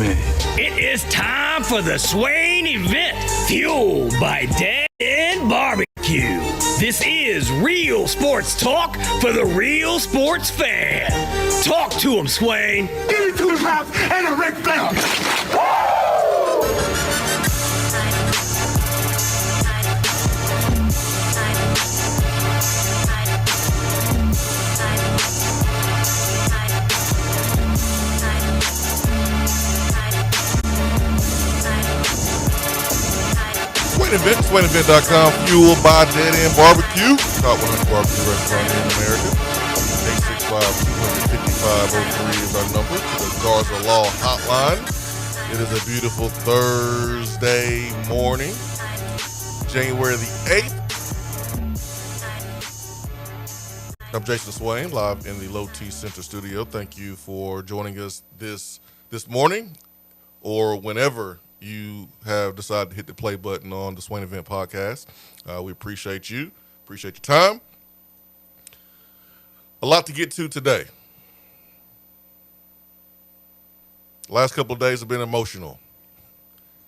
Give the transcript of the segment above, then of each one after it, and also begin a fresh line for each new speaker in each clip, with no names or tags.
man.
It is time for the Swain Event, fueled by Dead End Barbecue. This is real sports talk for the real sports fan. Talk to him, Swain.
Give me 2 shots and a Ric Flair.
Swain Event, SwainEvent.com, fueled by Dead End Barbecue. Top 100 barbecue restaurant in America. 865-255-03 is our number to the Garza Law Hotline. It is a beautiful Thursday morning, January the 8th. I'm Jason Swain, live in the Low T Center studio. Thank you for joining us this morning or whenever you have decided to hit the play button on the Swain Event podcast. We appreciate you. Appreciate your time. A lot to get to today. Last couple of days have been emotional,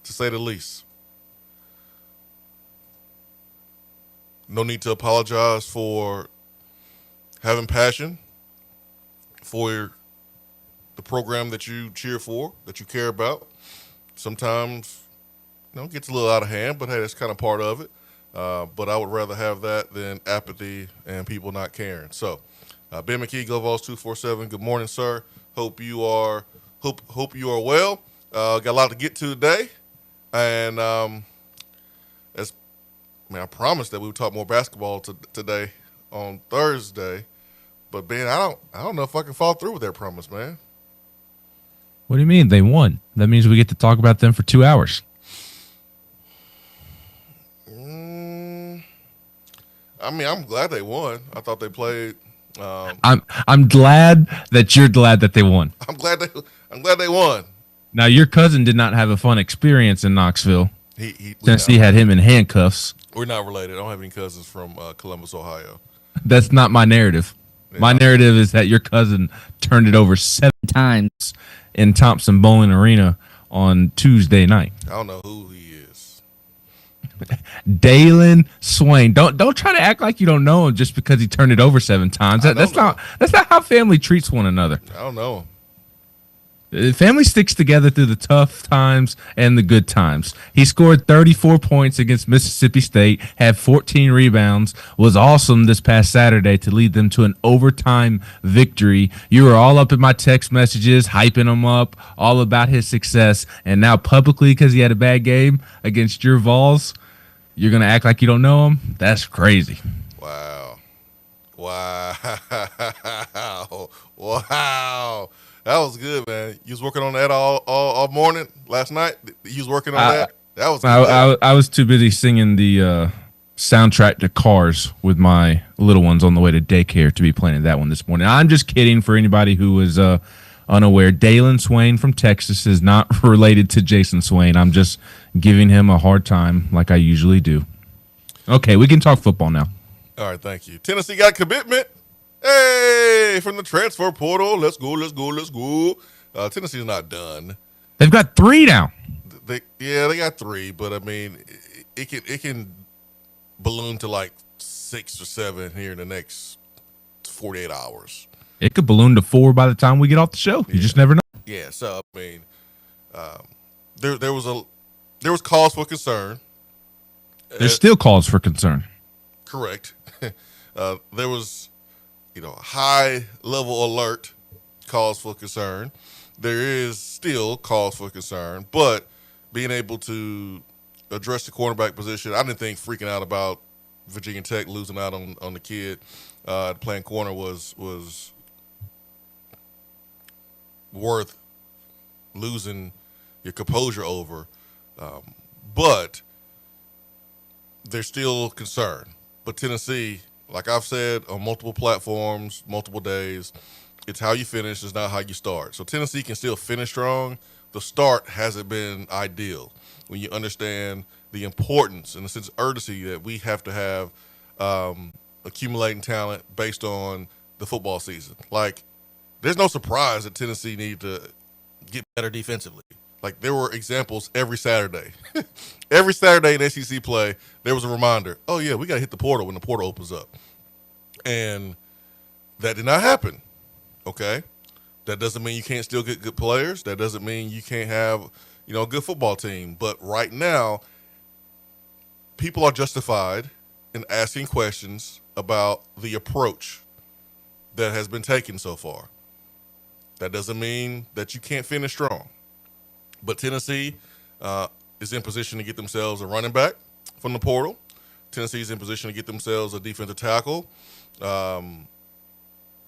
to say the least. No need to apologize for having passion for the program that you cheer for, that you care about. Sometimes, it gets a little out of hand, but hey, that's kind of part of it. But I would rather have that than apathy and people not caring. So, Ben McKee, GoVols 247. Good morning, sir. Hope you are well. Got a lot to get to today, and I promised that we would talk more basketball today on Thursday. But Ben, I don't know if I can follow through with that promise, man.
What do you mean? They won. That means we get to talk about them for 2 hours.
I'm glad they won. I thought they played.
I'm glad that you're glad that they won.
I'm glad they won.
Now, your cousin did not have a fun experience in Knoxville. Tennessee had him in handcuffs.
We're not related. I don't have any cousins from Columbus, Ohio.
That's not my narrative. Yeah. My narrative is that your cousin turned it over 7 times in Thompson Bowling Arena on Tuesday night.
I don't know who he is.
Dalen Swain. Don't try to act like you don't know him just because he turned it over 7 times. That's not how family treats one another.
I don't know him.
Family sticks together through the tough times and the good times. He scored 34 points against Mississippi State, had 14 rebounds, was awesome this past Saturday to lead them to an overtime victory. You were all up in my text messages, hyping him up, all about his success. And now publicly, because he had a bad game against your Vols, you're going to act like you don't know him? That's crazy.
Wow. That was good, man. You was working on that all morning last night? You was working on that? That was good.
I was too busy singing the soundtrack to Cars with my little ones on the way to daycare to be playing that one this morning. I'm just kidding for anybody who is unaware. Dalen Swain from Texas is not related to Jason Swain. I'm just giving him a hard time like I usually do. Okay, we can talk football now.
All right, thank you. Tennessee got commitment. Hey, from the transfer portal. Let's go. Tennessee's not done.
They've got 3 now.
They got 3, but I mean, it can balloon to like 6 or 7 here in the next 48 hours.
It could balloon to 4 by the time we get off the show. You just never know.
Yeah, so I mean, there was cause for concern.
There's still cause for concern.
Correct. There was, high level alert, cause for concern. There is still cause for concern, but being able to address the cornerback position, I didn't think freaking out about Virginia Tech losing out on the kid playing corner was worth losing your composure over. But there's still concern. But Tennessee, like I've said on multiple platforms, multiple days, it's how you finish, it's not how you start. So Tennessee can still finish strong. The start hasn't been ideal when you understand the importance and the sense of urgency that we have to have accumulating talent based on the football season. Like, there's no surprise that Tennessee need to get better defensively. Like, there were examples every Saturday. Every Saturday in SEC play, there was a reminder, oh, yeah, we got to hit the portal when the portal opens up. And that did not happen, okay? That doesn't mean you can't still get good players. That doesn't mean you can't have, a good football team. But right now, people are justified in asking questions about the approach that has been taken so far. That doesn't mean that you can't finish strong. But Tennessee is in position to get themselves a running back from the portal. Tennessee is in position to get themselves a defensive tackle.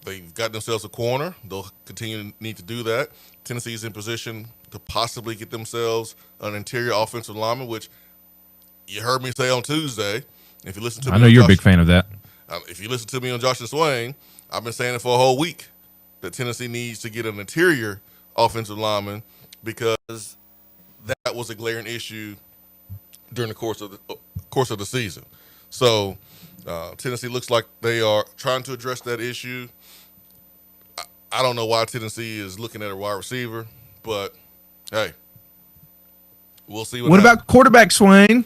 They've got themselves a corner. They'll continue to need to do that. Tennessee is in position to possibly get themselves an interior offensive lineman, which you heard me say on Tuesday. If you listen to me,
I know you're a big fan of that.
If you listen to me on Josh and Swain, I've been saying it for a whole week that Tennessee needs to get an interior offensive lineman because that was a glaring issue during the course of the season. So Tennessee looks like they are trying to address that issue. I don't know why Tennessee is looking at a wide receiver, but hey, we'll see what happens.
About quarterback, Swain?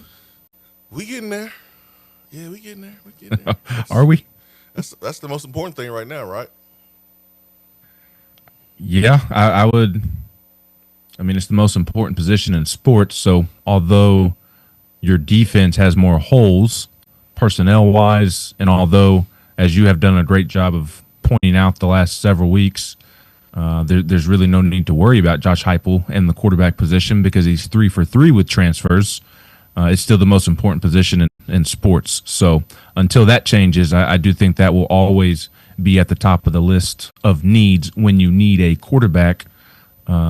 We getting there. Yeah, we getting there. We getting there.
Are we?
That's the most important thing right now, right?
Yeah, I would. I mean, it's the most important position in sports. So although your defense has more holes personnel-wise, and although, as you have done a great job of pointing out the last several weeks, there's really no need to worry about Josh Heupel and the quarterback position because he's 3 for 3 with transfers. It's still the most important position in sports. So until that changes, I do think that will always be at the top of the list of needs when you need a quarterback.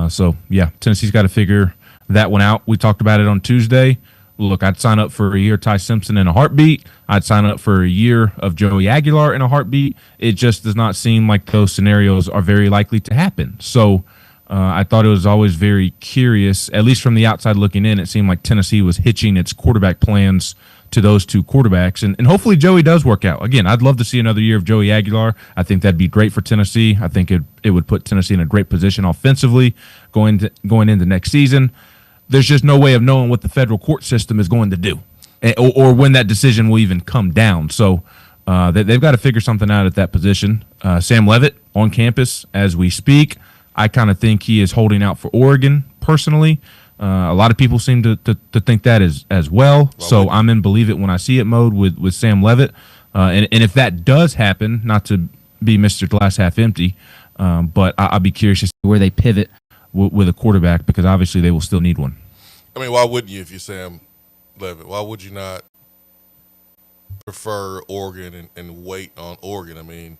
So, yeah, Tennessee's got to figure that one out. We talked about it on Tuesday. Look, I'd sign up for a year of Ty Simpson in a heartbeat. I'd sign up for a year of Joey Aguilar in a heartbeat. It just does not seem like those scenarios are very likely to happen. So I thought it was always very curious, at least from the outside looking in, it seemed like Tennessee was hitching its quarterback plans to those two quarterbacks. And hopefully Joey does work out. Again, I'd love to see another year of Joey Aguilar. I think that'd be great for Tennessee. I think it would put Tennessee in a great position offensively going into next season. There's just no way of knowing what the federal court system is going to do or when that decision will even come down. So they've got to figure something out at that position. Sam Leavitt on campus as we speak. I kind of think he is holding out for Oregon personally. A lot of people seem to think that as well. So I'm in believe it when I see it mode with Sam Leavitt. And if that does happen, not to be Mr. Glass Half Empty, but I'll be curious to see where they pivot with a quarterback because obviously they will still need one.
I mean, why wouldn't you if you're Sam Leavitt? Why would you not prefer Oregon and wait on Oregon? I mean,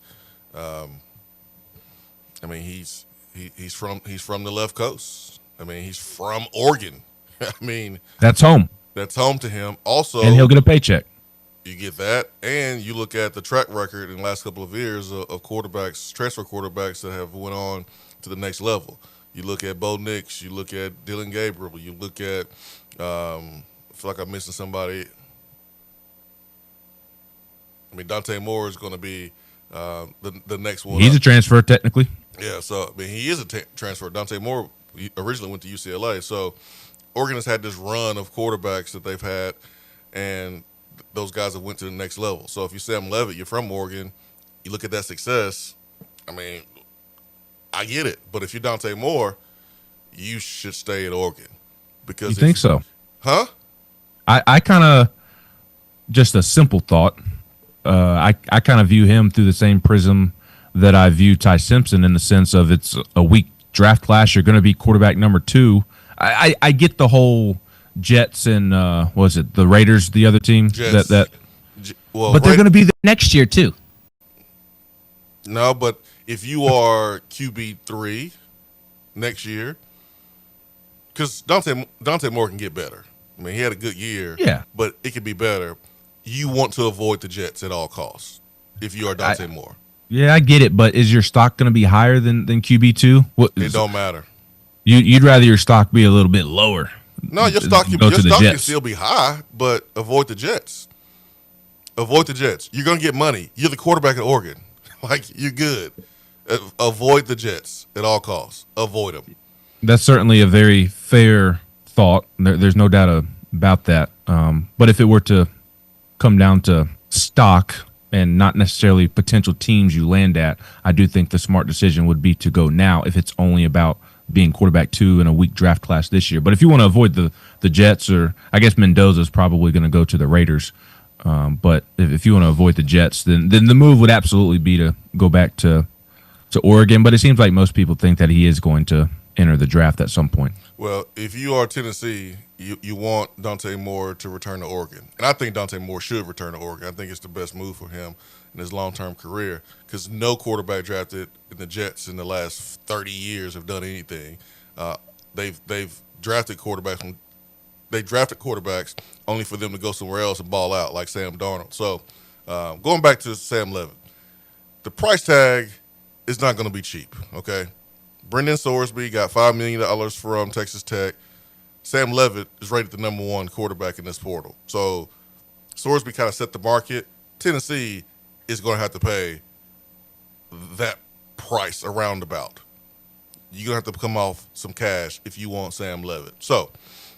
he's from the left coast. I mean, he's from Oregon. I mean,
that's home.
That's home to him. Also,
and he'll get a paycheck.
You get that, and you look at the track record in the last couple of years of quarterbacks, transfer quarterbacks that have went on to the next level. You look at Bo Nix. You look at Dylan Gabriel. You look at I feel like I'm missing somebody. I mean, Dante Moore is going to be the next one.
He's a transfer technically.
Yeah, so I mean, he is a transfer. Dante Moore originally went to UCLA. So Oregon has had this run of quarterbacks that they've had, and those guys have went to the next level. So if you're Sam Leavitt, you're from Oregon, you look at that success, I mean, I get it. But if you're Dante Moore, you should stay at Oregon. Because
you think so?
Huh?
I kind of, just a simple thought, I kind of view him through the same prism that I view Ty Simpson in the sense of it's a weak draft class. You're going to be quarterback number 2. I get the whole Jets and was it the Raiders, the other team?
Jets.
But they're going to be there next year too.
No, but if you are QB3 next year, because Dante Moore can get better. I mean, he had a good year,
yeah, but
it could be better. You want to avoid the Jets at all costs if you are Dante Moore.
Yeah, I get it, but is your stock going to be higher than QB2?
It don't matter.
You'd rather your stock be a little bit lower.
No, your stock can still be high, but avoid the Jets. Avoid the Jets. You're going to get money. You're the quarterback at Oregon. Like, you're good. Avoid the Jets at all costs. Avoid them.
That's certainly a very fair thought. There's no doubt about that. But if it were to come down to stock and not necessarily potential teams you land at, I do think the smart decision would be to go now if it's only about being quarterback 2 in a weak draft class this year. But if you want to avoid the Jets, or I guess Mendoza's probably going to go to the Raiders. But if you want to avoid the Jets, then the move would absolutely be to go back to Oregon. But it seems like most people think that he is going to enter the draft at some point.
Well, if you are Tennessee, you want Dante Moore to return to Oregon. And I think Dante Moore should return to Oregon. I think it's the best move for him in his long-term career, because no quarterback drafted in the Jets in the last 30 years have done anything. They've drafted quarterbacks. They drafted quarterbacks only for them to go somewhere else and ball out, like Sam Darnold. So going back to Sam Levitt, the price tag is not going to be cheap, okay? Brendan Sorsby got $5 million from Texas Tech. Sam Levitt is rated the number 1 quarterback in this portal. So Sorsby kind of set the market. Tennessee is going to have to pay that price around about. You're going to have to come off some cash if you want Sam Levitt. So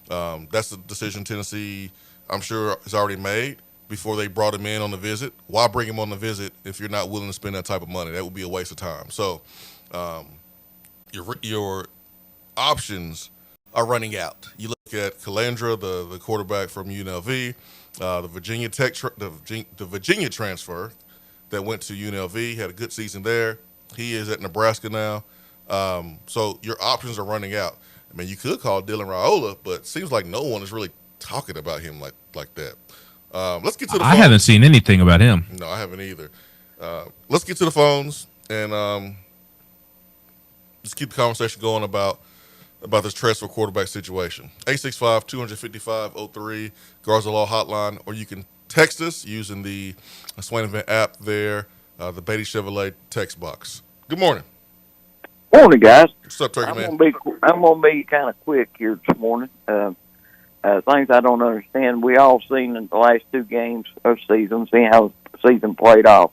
that's the decision Tennessee, I'm sure, has already made before they brought him in on the visit. Why bring him on the visit if you're not willing to spend that type of money? That would be a waste of time. So your options are running out. You look at Calandra, the quarterback from UNLV, the Virginia Tech, the Virginia transfer that went to UNLV, had a good season there. He is at Nebraska now. So your options are running out. I mean, you could call Dylan Raiola, but it seems like no one is really talking about him like that. Let's get to the phones.
I haven't seen anything about him.
No, I haven't either. Let's get to the phones and just keep the conversation going about this transfer quarterback situation. 865-255-03, Garza Law Hotline, or you can text us using the Swain Event app there, the Beatty Chevrolet text box. Good morning.
Morning, guys.
What's up, Turkey Man?
I'm gonna be kind of quick here this morning. Things I don't understand. We all seen in the last 2 games of season, seeing how the season played off.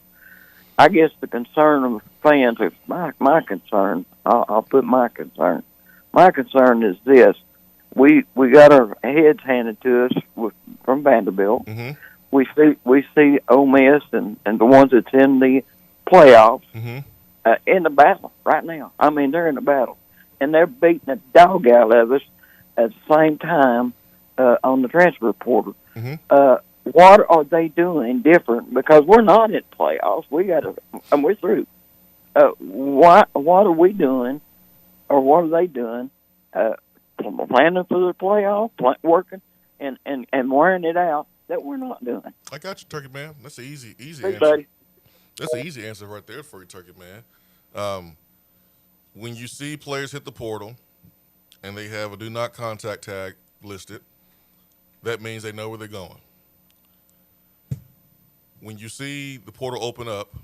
I guess the concern of fans is my concern. I'll put my concern. My concern is this: we got our heads handed to us from Vanderbilt.
Mm-hmm.
We see Ole Miss and the ones that's in the playoffs.
Mm-hmm.
In the battle right now. I mean, they're in the battle. And they're beating the dog out of us at the same time on the transfer portal.
Mm-hmm.
What are they doing different? Because we're not in playoffs. We're through. What are we doing, or what are they doing, planning for the playoff, working, and wearing it out that we're not doing?
I got you, Turkey Man. That's an easy
Hey,
answer.
buddy.
That's an easy answer right there for you, Turkey Man. When you see players hit the portal and they have a do not contact tag listed, that means they know where they're going. When you see the portal open up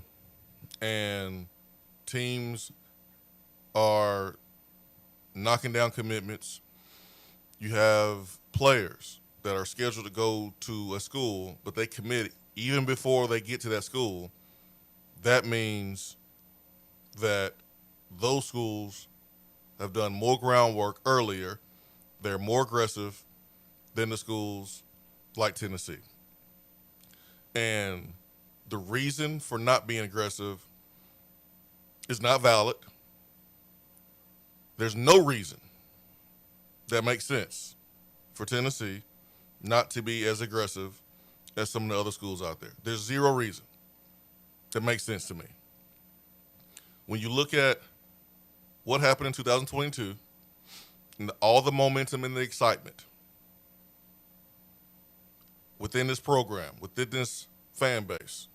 and teams are knocking down commitments, you have players that are scheduled to go to a school, but they commit even before they get to that school, that means that those schools have done more groundwork earlier. They're more aggressive than the schools like Tennessee. And the reason for not being aggressive is not valid. There's no reason that makes sense for Tennessee not to be as aggressive as some of the other schools out there. There's zero reason that makes sense to me. When you look at what happened in 2022 and all the momentum and the excitement within this program, within this fan base,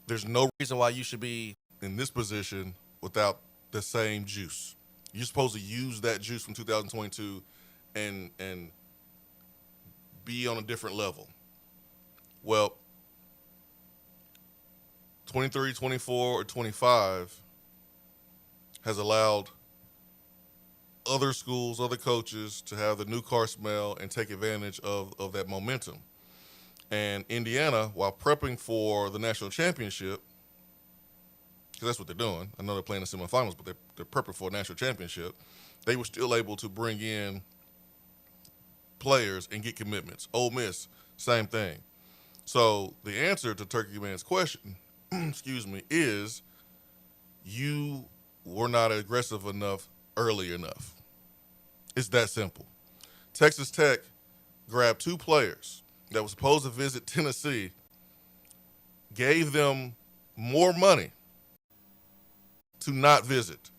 there's no reason why you should be in this position without the same juice. You're supposed to use that juice from 2022 and be on a different level. Well, 23, 24, or 25 has allowed other schools, other coaches to have the new car smell and take advantage of that momentum. And Indiana, while prepping for the national championship, because that's what they're doing. I know they're playing the semifinals, but they're prepping for a national championship. They were still able to bring in players and get commitments. Ole Miss, same thing. So the answer to Turkey Man's question, excuse me, is you were not aggressive enough early enough. It's that simple. Texas Tech grabbed 2 players that were supposed to visit Tennessee, gave them more money to not visit,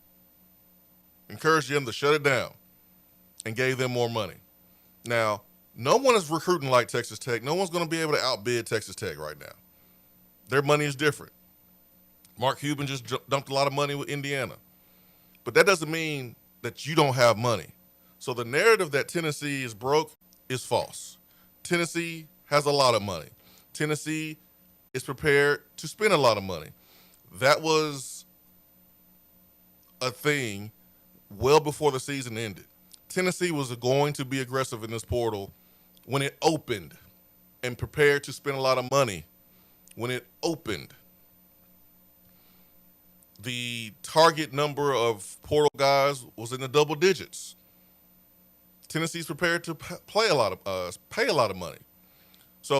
encouraged them to shut it down, and gave them more money. Now, no one is recruiting like Texas Tech. No one's going to be able to outbid Texas Tech right now. Their money is different. Mark Cuban just dumped a lot of money with Indiana. But that doesn't mean that you don't have money. So the narrative that Tennessee is broke is false. Tennessee has a lot of money. Tennessee is prepared to spend a lot of money. That was a thing well before the season ended. Tennessee was going to be aggressive in this portal when it opened and prepared to spend a lot of money when it opened. The target number of portal guys was in the double digits. Tennessee's prepared to pay a lot of money. So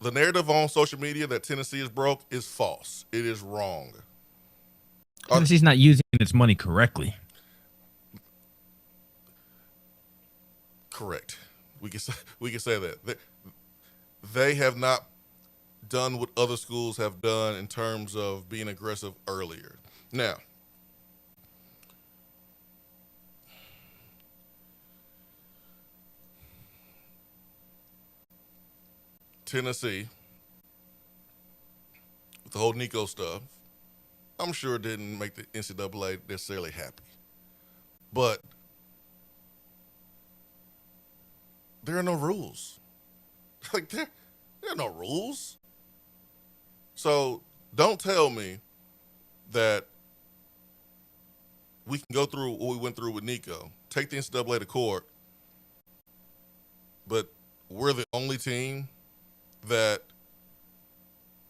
the narrative on social media that Tennessee is broke is false. It is wrong.
Tennessee's not using its money correctly.
Correct. We can say that. They have not done what other schools have done in terms of being aggressive earlier. Now, Tennessee, with the whole Nico stuff, I'm sure it didn't make the NCAA necessarily happy. But there are no rules. Like, there are no rules. So don't tell me that we can go through what we went through with Nico, take the NCAA to court, but we're the only team that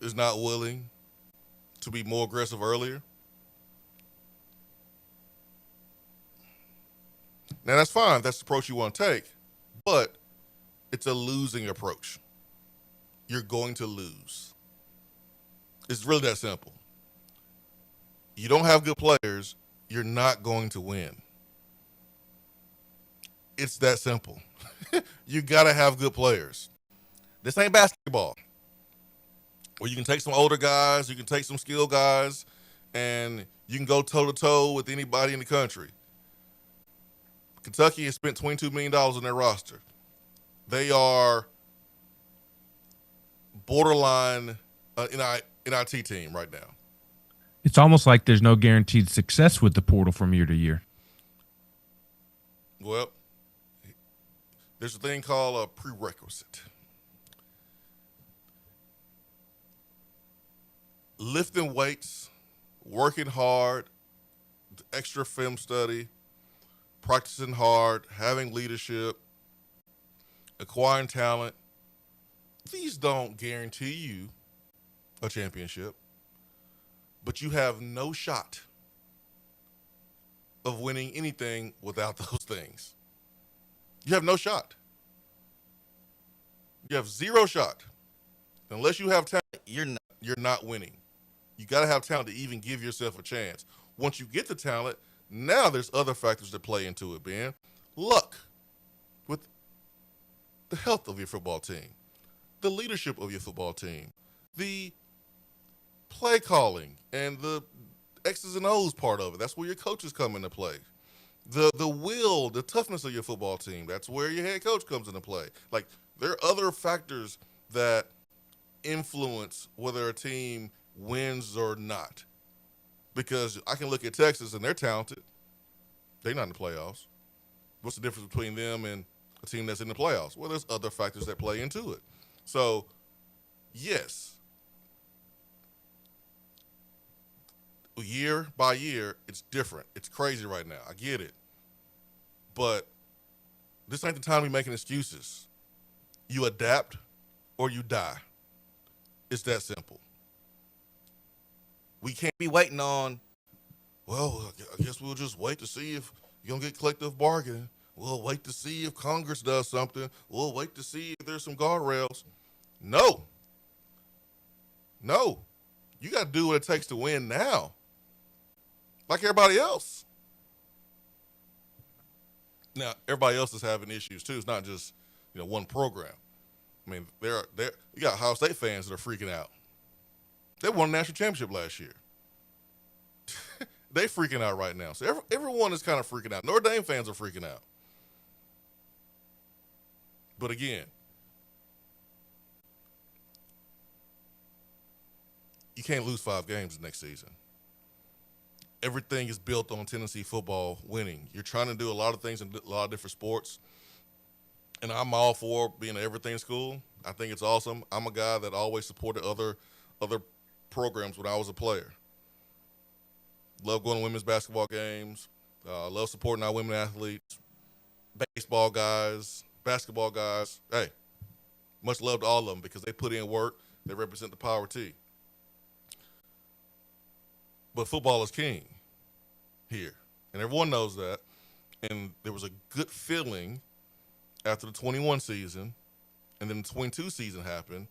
is not willing to be more aggressive earlier. Now, that's fine. That's the approach you want to take, but it's a losing approach. You're going to lose. It's really that simple. You don't have good players, you're not going to win. It's that simple. You got to have good players. This ain't basketball, where you can take some older guys, you can take some skilled guys, and you can go toe-to-toe with anybody in the country. Kentucky has spent $22 million on their roster. They are borderline NIT team right now.
It's almost like there's no guaranteed success with the portal from year to year.
Well, there's a thing called a prerequisite. Lifting weights, working hard, extra film study, practicing hard, having leadership, acquiring talent, these don't guarantee you a championship, but you have no shot of winning anything without those things. You have no shot. You have zero shot. Unless you have talent, you're not winning. You got to have talent to even give yourself a chance. Once you get the talent, now there's other factors that play into it, Ben. Luck with the health of your football team, the leadership of your football team, the play calling and the X's and O's part of it. That's where your coaches come into play. The will, the toughness of your football team, that's where your head coach comes into play. Like, there are other factors that influence whether a team wins or not. Because I can look at Texas and they're talented. They're not in the playoffs. What's the difference between them and a team that's in the playoffs? Well, there's other factors that play into it. So, yes, year by year, it's different. It's crazy right now. I get it. But this ain't the time to be making excuses. You adapt or you die. It's that simple. We can't be waiting on, well, I guess we'll just wait to see if you're going to get collective bargaining. We'll wait to see if Congress does something. We'll wait to see if there's some guardrails. No. You got to do what it takes to win now. Like everybody else. Now, everybody else is having issues too. It's not just, one program. I mean, you got Ohio State fans that are freaking out. They won a national championship last year. They freaking out right now. So everyone is kind of freaking out. Notre Dame fans are freaking out. But again, you can't lose 5 games next season. Everything is built on Tennessee football winning. You're trying to do a lot of things in a lot of different sports. And I'm all for being an everything school. I think it's awesome. I'm a guy that always supported other programs when I was a player. Love going to women's basketball games. Love supporting our women athletes, baseball guys, basketball guys. Hey, much love to all of them because they put in work. They represent the Power T. But football is king here, and everyone knows that. And there was a good feeling after the 21 season, and then the 22 season happened,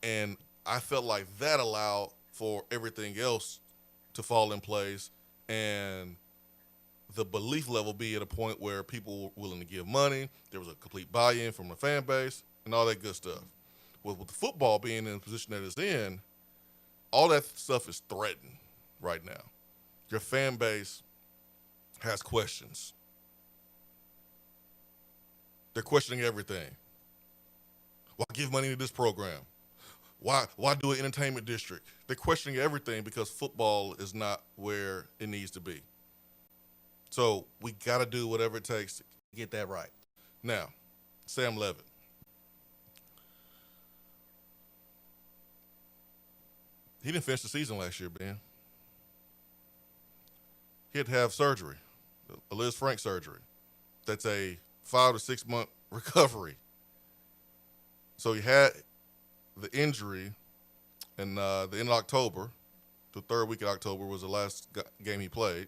and I felt like that allowed for everything else to fall in place and the belief level be at a point where people were willing to give money. There was a complete buy-in from the fan base and all that good stuff. Well, with the football being in the position that it's in, all that stuff is threatened right now. Your fan base has questions. They're questioning everything. Why give money to this program? Why do an entertainment district? They're questioning everything because football is not where it needs to be. So we got to do whatever it takes to get that right. Now, Sam Levitt. He didn't finish the season last year, Ben. He had to have surgery, a Liz Frank surgery. That's a 5 to 6 month recovery. So he had the injury in the end of October. The third week of October was the last game he played.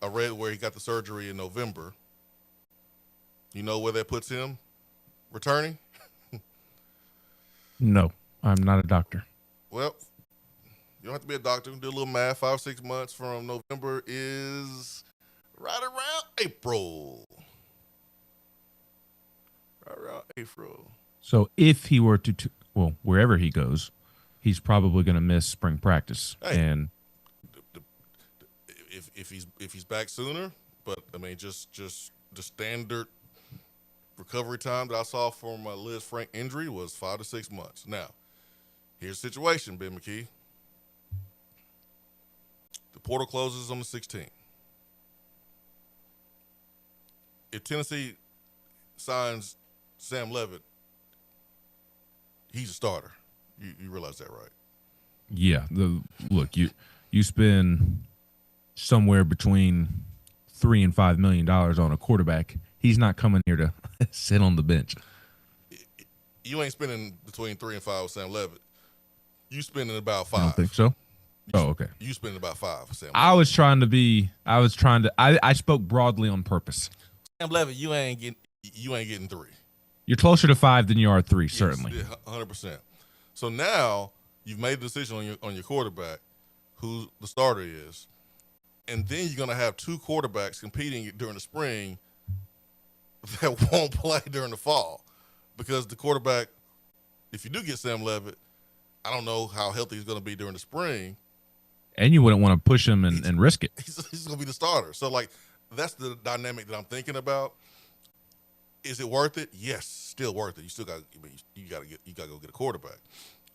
I read where he got the surgery in November. You know where that puts him returning?
No, I'm not a doctor.
Well, you don't have to be a doctor. Do a little math. 5 6 months from November is right around April. Right around April.
So if he were to wherever he goes, he's probably going to miss spring practice.
Hey,
and
if he's back sooner, but I mean just the standard recovery time that I saw from Liz Frank injury was 5 to 6 months. Now, here's the situation, Ben McKee. The portal closes on the 16th. If Tennessee signs Sam Levitt, he's a starter. You realize that, right?
yeah, look, you spend somewhere between $3 and $5 million on a quarterback. He's not coming here to sit on the bench.
You ain't spending between 3 and 5 with Sam Levitt. You spending about 5.
I don't think so. Oh, okay.
You spending about 5 for Sam Levitt.
I spoke broadly on purpose.
Sam Levitt, you ain't getting 3.
You're closer to 5 than you are 3, certainly.
Yes, 100%. So now you've made a decision on your quarterback, who the starter is, and then you're going to have 2 quarterbacks competing during the spring that won't play during the fall, because the quarterback, if you do get Sam Levitt, I don't know how healthy he's going to be during the spring.
And you wouldn't want to push him and risk it.
He's going to be the starter. So, like, that's the dynamic that I'm thinking about. Is it worth it? Yes, still worth it. You still got you got to go get a quarterback,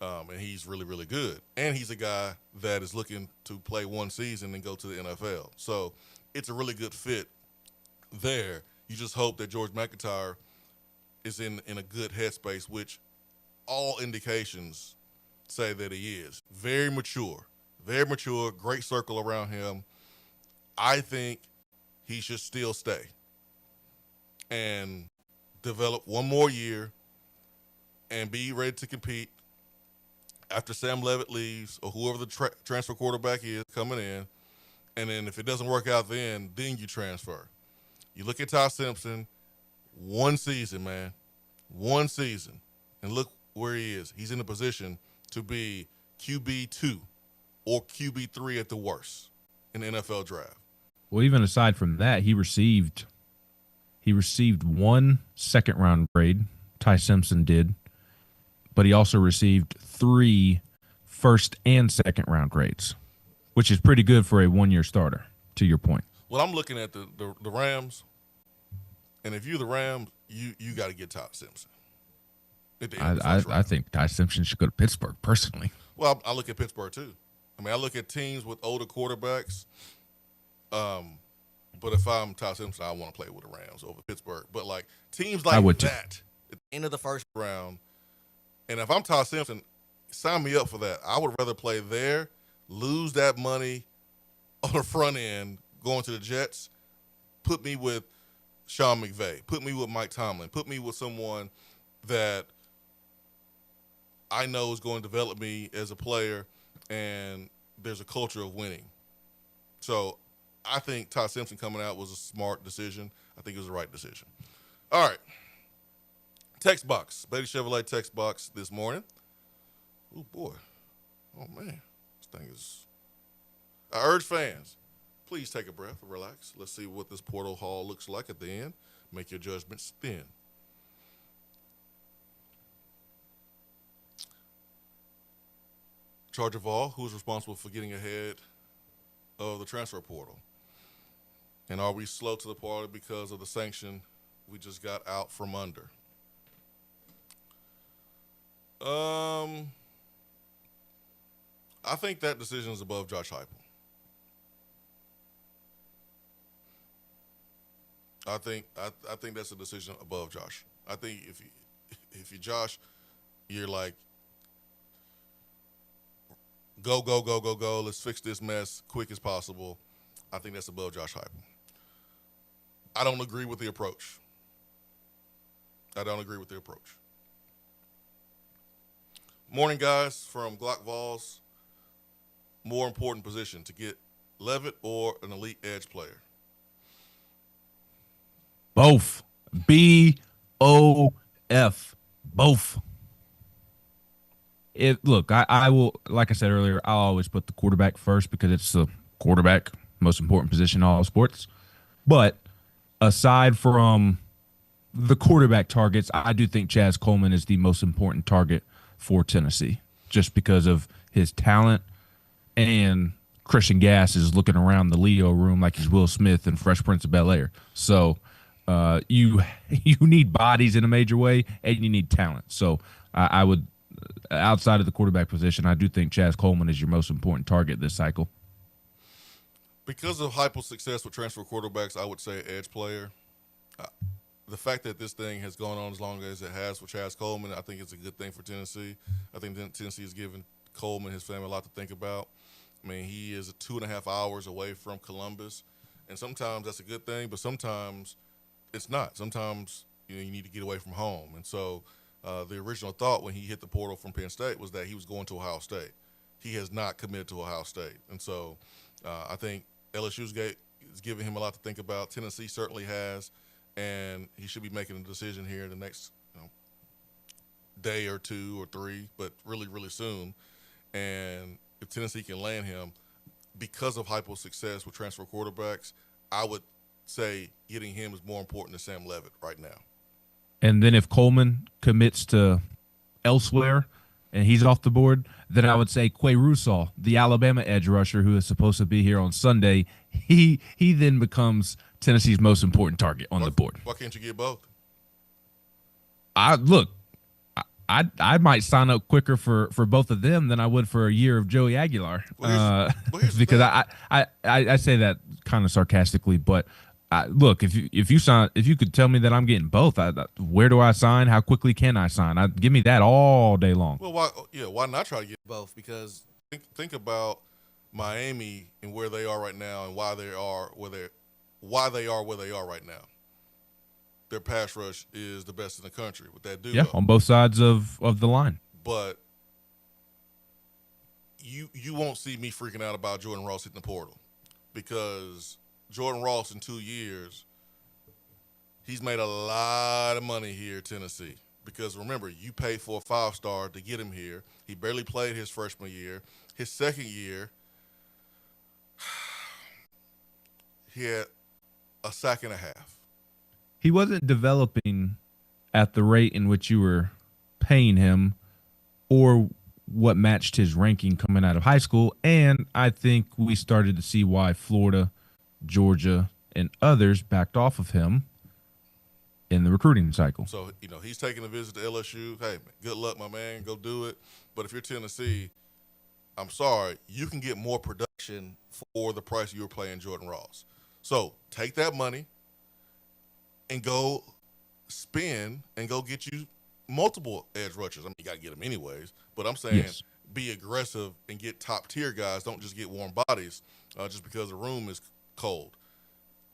and he's really, really good. And he's a guy that is looking to play one season and go to the NFL. So it's a really good fit there. You just hope that George McIntyre is in a good headspace, which all indications say that he is. Very mature, great circle around him. I think he should still stay and develop one more year and be ready to compete after Sam Levitt leaves or whoever the transfer quarterback is coming in, and then if it doesn't work out then you transfer. You look at Ty Simpson, one season, man, one season, and look where he is. He's in a position to be QB2 or QB3 at the worst in the NFL draft.
Well, even aside from that, he received 1 second-round grade. Ty Simpson did, but he also received 3 first and second-round grades, which is pretty good for a one-year starter. To your point.
Well, I'm looking at the Rams, and if you're the Rams, you got to get Ty Simpson.
I think Ty Simpson should go to Pittsburgh personally.
Well, I look at Pittsburgh too. I mean, I look at teams with older quarterbacks. But if I'm Ty Simpson, I want to play with the Rams over Pittsburgh. But like teams like that at the end of the first round, and if I'm Ty Simpson, sign me up for that. I would rather play there, lose that money on the front end, going to the Jets, put me with Sean McVay, put me with Mike Tomlin, put me with someone that I know is going to develop me as a player, and there's a culture of winning. So I think Ty Simpson coming out was a smart decision. I think it was the right decision. All right. Text box. Beatty Chevrolet text box this morning. Oh, boy. Oh, man. This thing is... I urge fans, please take a breath and relax. Let's see what this portal haul looks like at the end. Make your judgments then. Charge of all, who is responsible for getting ahead of the transfer portal? And are we slow to the party because of the sanction we just got out from under? I think that decision is above Josh Heupel. I think that's a decision above Josh. I think if you Josh, you're like, go, let's fix this mess quick as possible. I think that's above Josh Heupel. I don't agree with the approach. Morning, guys, from Glock Vols. More important position, to get Levitt or an elite edge player?
Both. B-O-F. Both. Look, I will, like I said earlier, I'll always put the quarterback first because it's the quarterback, most important position in all sports. But aside from the quarterback targets, I do think Chaz Coleman is the most important target for Tennessee just because of his talent, and Christian Gass is looking around the Leo room like he's Will Smith and Fresh Prince of Bel-Air. So you need bodies in a major way, and you need talent. So I would, outside of the quarterback position, I do think Chaz Coleman is your most important target this cycle.
Because of Heupel's success with transfer quarterbacks, I would say edge player. The fact that this thing has gone on as long as it has for Chaz Coleman, I think it's a good thing for Tennessee. I think Tennessee has given Coleman and his family a lot to think about. I mean, he is 2.5 hours away from Columbus, and sometimes that's a good thing, but sometimes it's not. Sometimes you need to get away from home. And so the original thought when he hit the portal from Penn State was that he was going to Ohio State. He has not committed to Ohio State. And so I think LSU's is giving him a lot to think about. Tennessee certainly has, and he should be making a decision here in the next day or 2 or 3, but really, really soon. And if Tennessee can land him, because of Heupel's success with transfer quarterbacks, I would say getting him is more important than Sam Levitt right now.
And then if Coleman commits to elsewhere and he's off the board, then I would say Quay Russaw, the Alabama edge rusher who is supposed to be here on Sunday, he then becomes Tennessee's most important target on the board.
Why can't you get both?
I might sign up quicker for both of them than I would for a year of Joey Aguilar. Because I say that kind of sarcastically, but look, if you could tell me that I'm getting both, where do I sign? How quickly can I sign? Give me that all day long.
Well, why not try to get both? Because think about Miami and where they are right now, and why they are where they are right now. Their pass rush is the best in the country with that duo.
Yeah, on both sides of the line.
But you won't see me freaking out about Jordan Ross hitting the portal, because Jordan Ross in 2 years, he's made a lot of money here at Tennessee. Because remember, you paid for a 5-star to get him here. He barely played his freshman year. His second year, he had a sack and a half.
He wasn't developing at the rate in which you were paying him or what matched his ranking coming out of high school. And I think we started to see why Florida, Georgia, and others backed off of him in the recruiting cycle.
So, he's taking a visit to LSU. Hey, good luck, my man. Go do it. But if you're Tennessee, I'm sorry, you can get more production for the price you were paying Jordan Ross. So take that money and go spend and go get you multiple edge rushers. I mean, you got to get them anyways. But I'm saying be aggressive and get top-tier guys. Don't just get warm bodies just because the room is cold.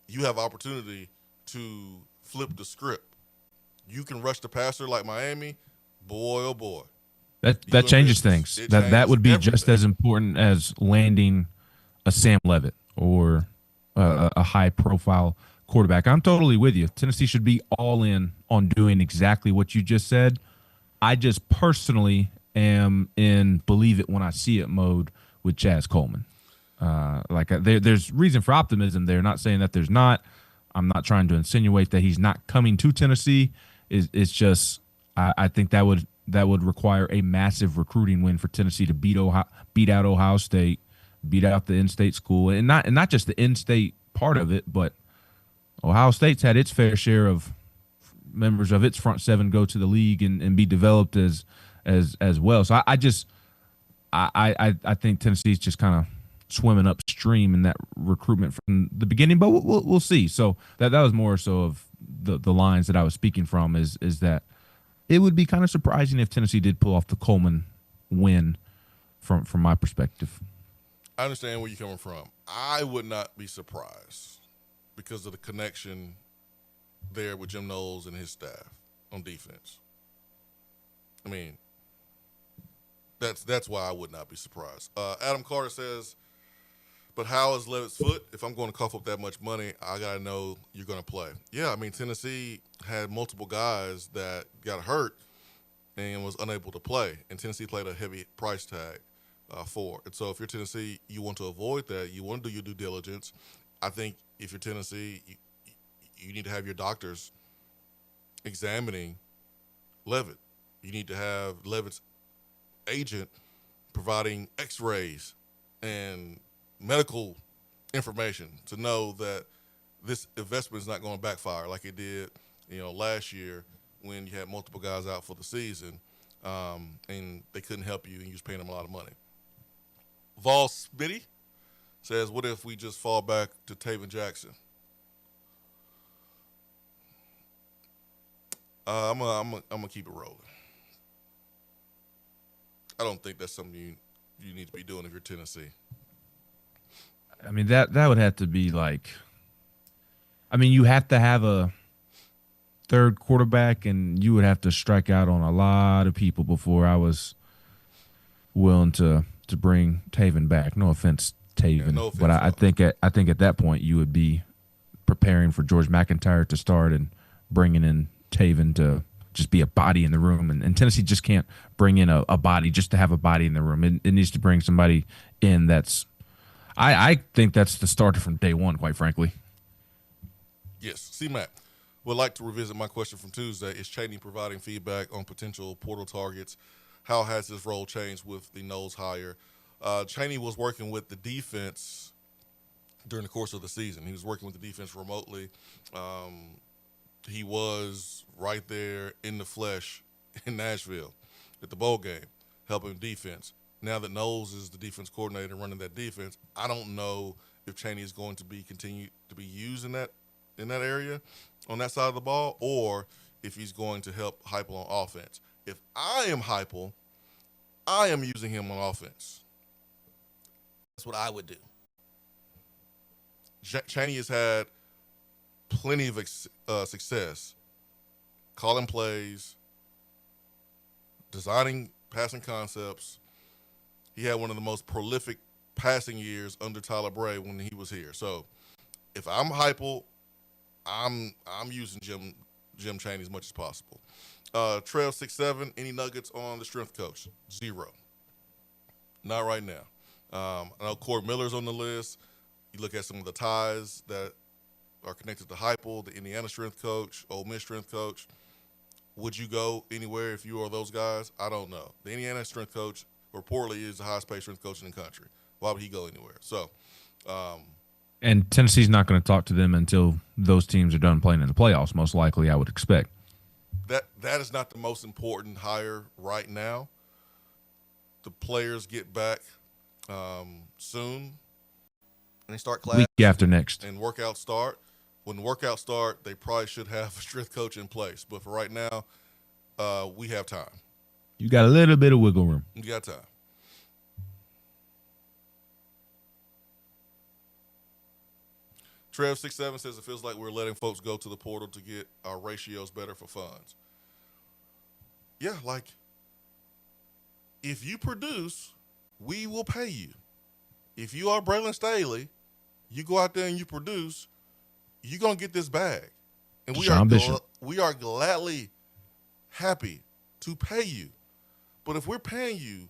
You have opportunity to flip the script. You can rush the passer like Miami. Boy, oh, boy.
That changes things. That would be everything. Just as important as landing a Sam Levitt or a high-profile quarterback. I'm totally with you. Tennessee should be all in on doing exactly what you just said. I just personally am in believe it when I see it mode with Chaz Coleman. There's reason for optimism there. Not saying that there's not. I'm not trying to insinuate that he's not coming to Tennessee. It's just I think that would require a massive recruiting win for Tennessee to beat out Ohio State, beat out the in-state school, and not just the in-state part of it, but Ohio State's had its fair share of members of its front seven go to the league and be developed as well. So I think Tennessee's just kind of swimming upstream in that recruitment from the beginning, but we'll see. So that was more so of the lines that I was speaking from is that it would be kind of surprising if Tennessee did pull off the Coleman win from my perspective.
I understand where you're coming from. I would not be surprised because of the connection there with Jim Knowles and his staff on defense. I mean, that's why I would not be surprised. Adam Carter says, but how is Levitt's foot? If I'm going to cough up that much money, I got to know you're going to play. Yeah, I mean, Tennessee had multiple guys that got hurt and was unable to play, and Tennessee played a heavy price tag for it. And so if you're Tennessee, you want to avoid that. You want to do your due diligence. I think if you're Tennessee, you need to have your doctors examining Levitt. You need to have Levitt's agent providing x-rays and medical information to know that this investment is not going to backfire like it did, last year when you had multiple guys out for the season and they couldn't help you and you was paying them a lot of money. Vol Smitty says, what if we just fall back to Taven Jackson? I'm gonna keep it rolling. I don't think that's something you need to be doing if you're Tennessee.
I mean, that would have to be you have to have a third quarterback, and you would have to strike out on a lot of people before I was willing to bring Taven back. No offense, Taven,
no offense,
but I think at that point you would be preparing for George McIntyre to start and bringing in Taven to just be a body in the room, and Tennessee just can't bring in a body just to have a body in the room. It needs to bring somebody in that's I think that's the starter from day one, quite frankly.
Yes. C-Mac would like to revisit my question from Tuesday. Is Chaney providing feedback on potential portal targets? How has his role changed with the Knowles hire? Chaney was working with the defense during the course of the season. He was working with the defense remotely. He was right there in the flesh in Nashville at the bowl game, helping defense. Now that Knowles is the defense coordinator running that defense, I don't know if Chaney is going to be continue to be used in that area on that side of the ball, or if he's going to help Heupel on offense. If I am Heupel, I am using him on offense. That's what I would do. Chaney has had plenty of success calling plays, designing passing concepts. he had one of the most prolific passing years under Tyler Bray when he was here. So if I'm Heupel, I'm using Jim Chaney as much as possible. Trev 6'7", any nuggets on the strength coach? 0. Not right now. I know Corey Miller's on the list. You look at some of the ties that are connected to Heupel, the Indiana strength coach, Ole Miss strength coach. Would you go anywhere if you are those guys? I don't know. The Indiana strength coach reportedly is the highest paid strength coach in the country. Why would he go anywhere? So,
and Tennessee's not going to talk to them until those teams are done playing in the playoffs, most likely, I would expect.
That is not the most important hire right now. The players get back soon, and they start class
week after next,
and workouts start. When workouts start, they probably should have a strength coach in place. But for right now, we have time.
You got a little bit of wiggle room.
You got time. Trev 6'7" says it feels like we're letting folks go to the portal to get our ratios better for funds. Yeah, like if you produce, we will pay you. If you are Braylon Staley, you go out there and you produce, you're going to get this bag. And we are gladly happy to pay you. But if we're paying you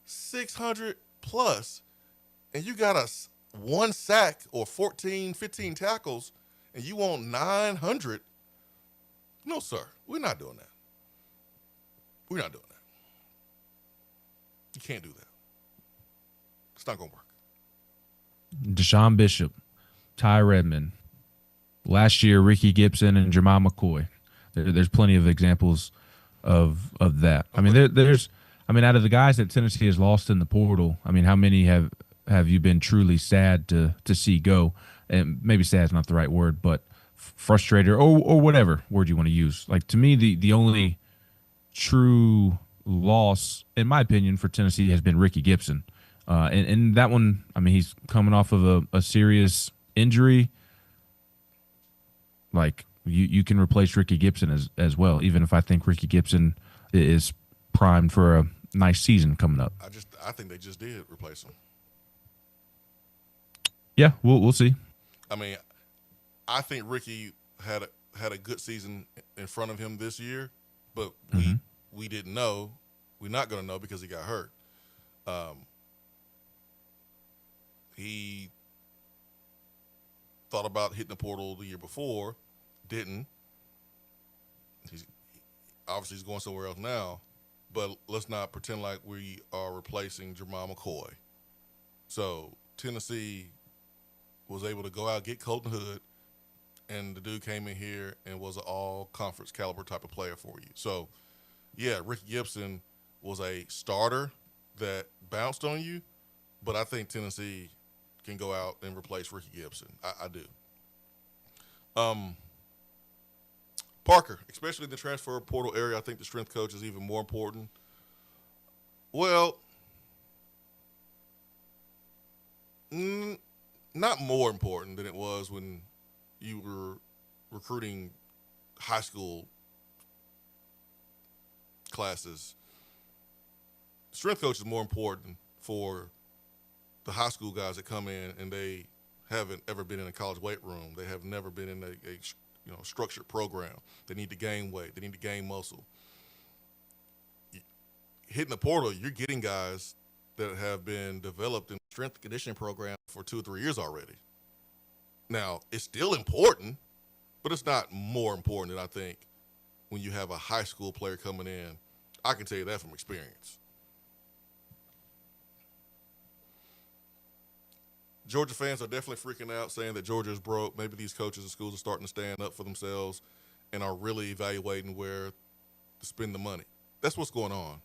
$600 plus and you got us 1 sack or 14, 15 tackles and you want 900, no, sir, we're not doing that. We're not doing that. You can't do that. It's not going to work.
Deshaun Bishop, Ty Redmond, last year Ricky Gibson and Jamal McCoy. There's plenty of examples of that. I mean, there's out of the guys that Tennessee has lost in the portal, I mean, how many have you been truly sad to see go? And maybe sad is not the right word, but frustrated or whatever word you want to use. Like, to me, the only true loss, in my opinion, for Tennessee has been Ricky Gibson. And that one, I mean, he's coming off of a serious injury. Like, you can replace Ricky Gibson as well, even if I think Ricky Gibson is primed for a nice season coming up.
I think they just did replace him.
Yeah, we'll see.
I mean, I think Ricky had a good season in front of him this year, but we didn't know. We're not going to know because he got hurt. He thought about hitting the portal the year before, didn't. He's going somewhere else now, but let's not pretend like we are replacing Jamal McCoy. So Tennessee was able to go out, get Colton Hood, and the dude came in here and was an all-conference caliber type of player for you. So, yeah, Ricky Gibson was a starter that bounced on you, but I think Tennessee can go out and replace Ricky Gibson. I do. Parker, especially in the transfer portal area, I think the strength coach is even more important. Well, not more important than it was when you were recruiting high school classes. Strength coach is more important for the high school guys that come in and they haven't ever been in a college weight room. They have never been in a structured program. They need to gain weight. They need to gain muscle. Hitting the portal, you're getting guys that have been developed in strength and conditioning program for 2 or 3 years already. Now, it's still important, but it's not more important than I think when you have a high school player coming in. I can tell you that from experience. Georgia fans are definitely freaking out, saying that Georgia is broke. Maybe these coaches and schools are starting to stand up for themselves and are really evaluating where to spend the money. That's what's going on.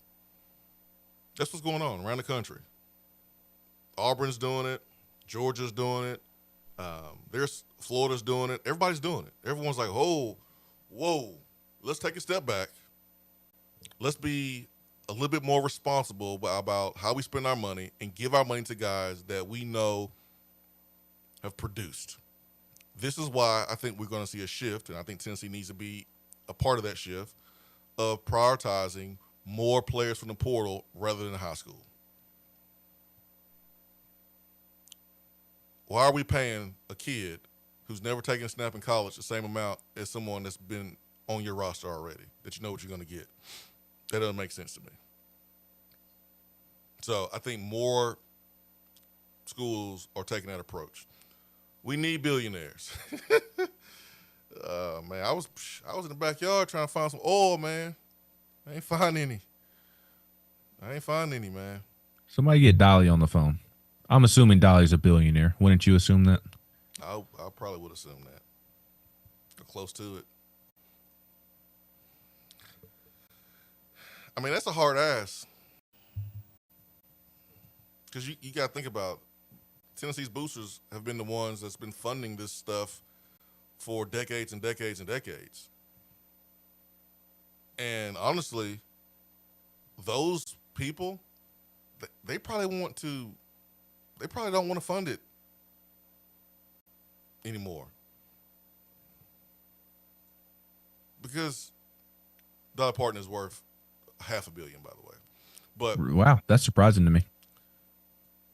That's what's going on around the country. Auburn's doing it. Georgia's doing it. There's Florida's doing it. Everybody's doing it. Everyone's like, whoa, let's take a step back. Let's be a little bit more responsible about how we spend our money and give our money to guys that we know have produced. This is why I think we're going to see a shift, and I think Tennessee needs to be a part of that shift of prioritizing more players from the portal rather than high school? Why are we paying a kid who's never taken a snap in college the same amount as someone that's been on your roster already, that you know what you're going to get? That doesn't make sense to me. So I think more schools are taking that approach. We need billionaires. Man, I was in the backyard trying to find some oil, man. I ain't find any, man.
Somebody get Dolly on the phone. I'm assuming Dolly's a billionaire. Wouldn't you assume that?
I probably would assume that. Or close to it. I mean, that's a hard ass. Because you got to think about Tennessee's boosters have been the ones that's been funding this stuff for decades and decades and decades. And honestly, those people, they probably don't want to fund it anymore. Because Dolly Parton is worth $500 million, by the way. But
wow, that's surprising to me.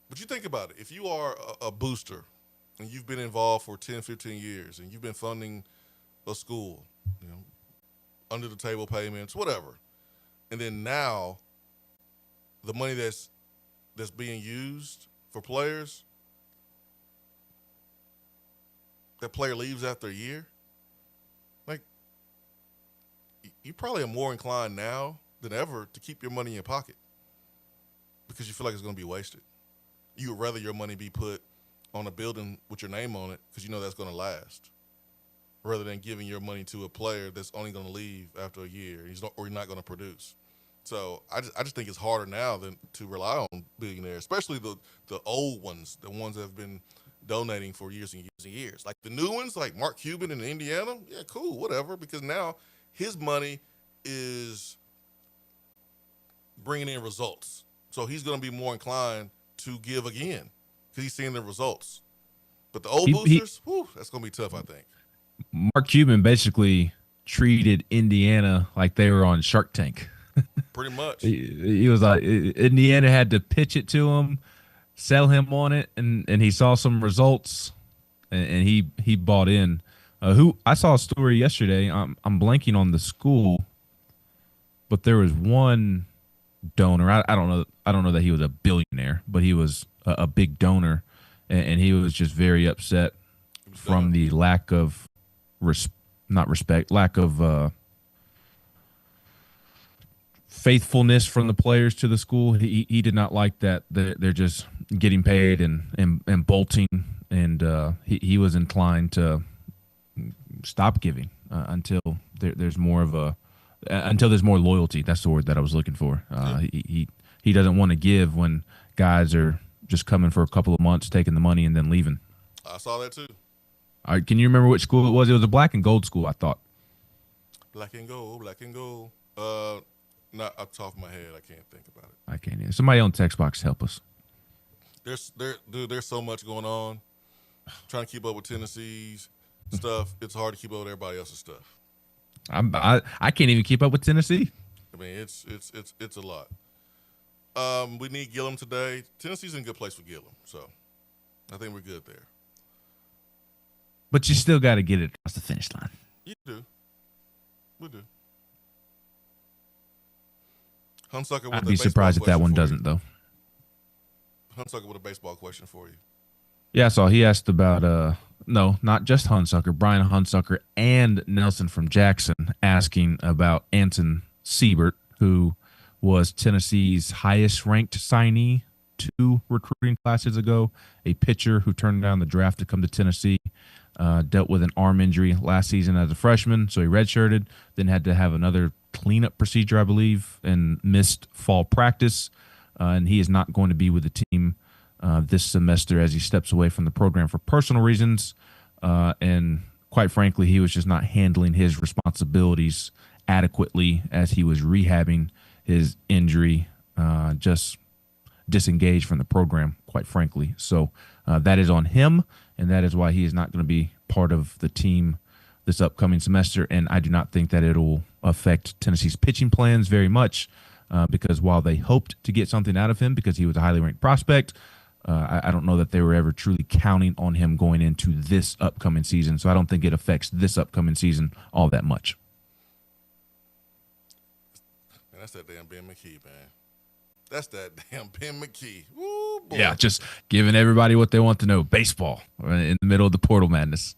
But you think about it. If you are a booster and you've been involved for 10, 15 years and you've been funding a school, under the table payments, whatever, and then now the money that's being used for players, that player leaves after a year, like, you probably are more inclined now than ever to keep your money in your pocket because you feel like it's going to be wasted. You would rather your money be put on a building with your name on it because you know that's going to last, rather than giving your money to a player that's only going to leave after a year or you're not going to produce. So I just think it's harder now than to rely on billionaires, especially the old ones, the ones that have been donating for years and years and years. Like the new ones, like Mark Cuban in Indiana, yeah, cool, whatever, because now his money is bringing in results. So he's going to be more inclined to give again because he's seeing the results. But the old boosters, that's going to be tough, I think.
Mark Cuban basically treated Indiana like they were on Shark Tank.
Pretty much.
He was like, Indiana had to pitch it to him, sell him on it, and he saw some results, and he bought in. I saw a story yesterday. I'm blanking on the school, but there was one donor. I don't know that he was a billionaire, but he was a big donor, and he was just very upset from the lack of lack of faithfulness from the players to the school. He did not like that they're just getting paid and bolting, and he was inclined to stop giving until there's more loyalty. That's the word that I was looking for. He doesn't want to give when guys are just coming for a couple of months, taking the money, and then leaving.
I saw that too.
All right, can you remember which school it was? It was a black and gold school, I thought. Black and gold.
Not up top of my head, I can't think about it.
I can't either. Somebody on text box help us.
There's so much going on. Trying to keep up with Tennessee's stuff, it's hard to keep up with everybody else's stuff.
I can't even keep up with Tennessee.
I mean, it's a lot. We need Gillum today. Tennessee's in a good place for Gillum, so I think we're good there.
But you still got to get it across the finish line.
You do. We do. Hunsucker,
I'd be surprised if that one doesn't, though.
Hunsucker with a baseball question for you.
Yeah, so he asked about no, not just Hunsucker, Brian Hunsucker and Nelson from Jackson asking about Anson Siebert, who was Tennessee's highest ranked signee 2 recruiting classes ago, a pitcher who turned down the draft to come to Tennessee, dealt with an arm injury last season as a freshman, so he redshirted, then had to have another cleanup procedure, I believe, and missed fall practice, and he is not going to be with the team this semester as he steps away from the program for personal reasons, and quite frankly, he was just not handling his responsibilities adequately as he was rehabbing his injury, just disengaged from the program, quite frankly. So that is on him, and that is why he is not going to be part of the team this upcoming semester, and I do not think that it'll affect Tennessee's pitching plans very much. because while they hoped to get something out of him because he was a highly ranked prospect, I don't know that they were ever truly counting on him going into this upcoming season. So I don't think it affects this upcoming season all that much.
Man, that's that damn Ben McKee, man. That's that damn Ben McKee. Woo, boy.
Yeah, just giving everybody what they want to know. Baseball in the middle of the portal madness.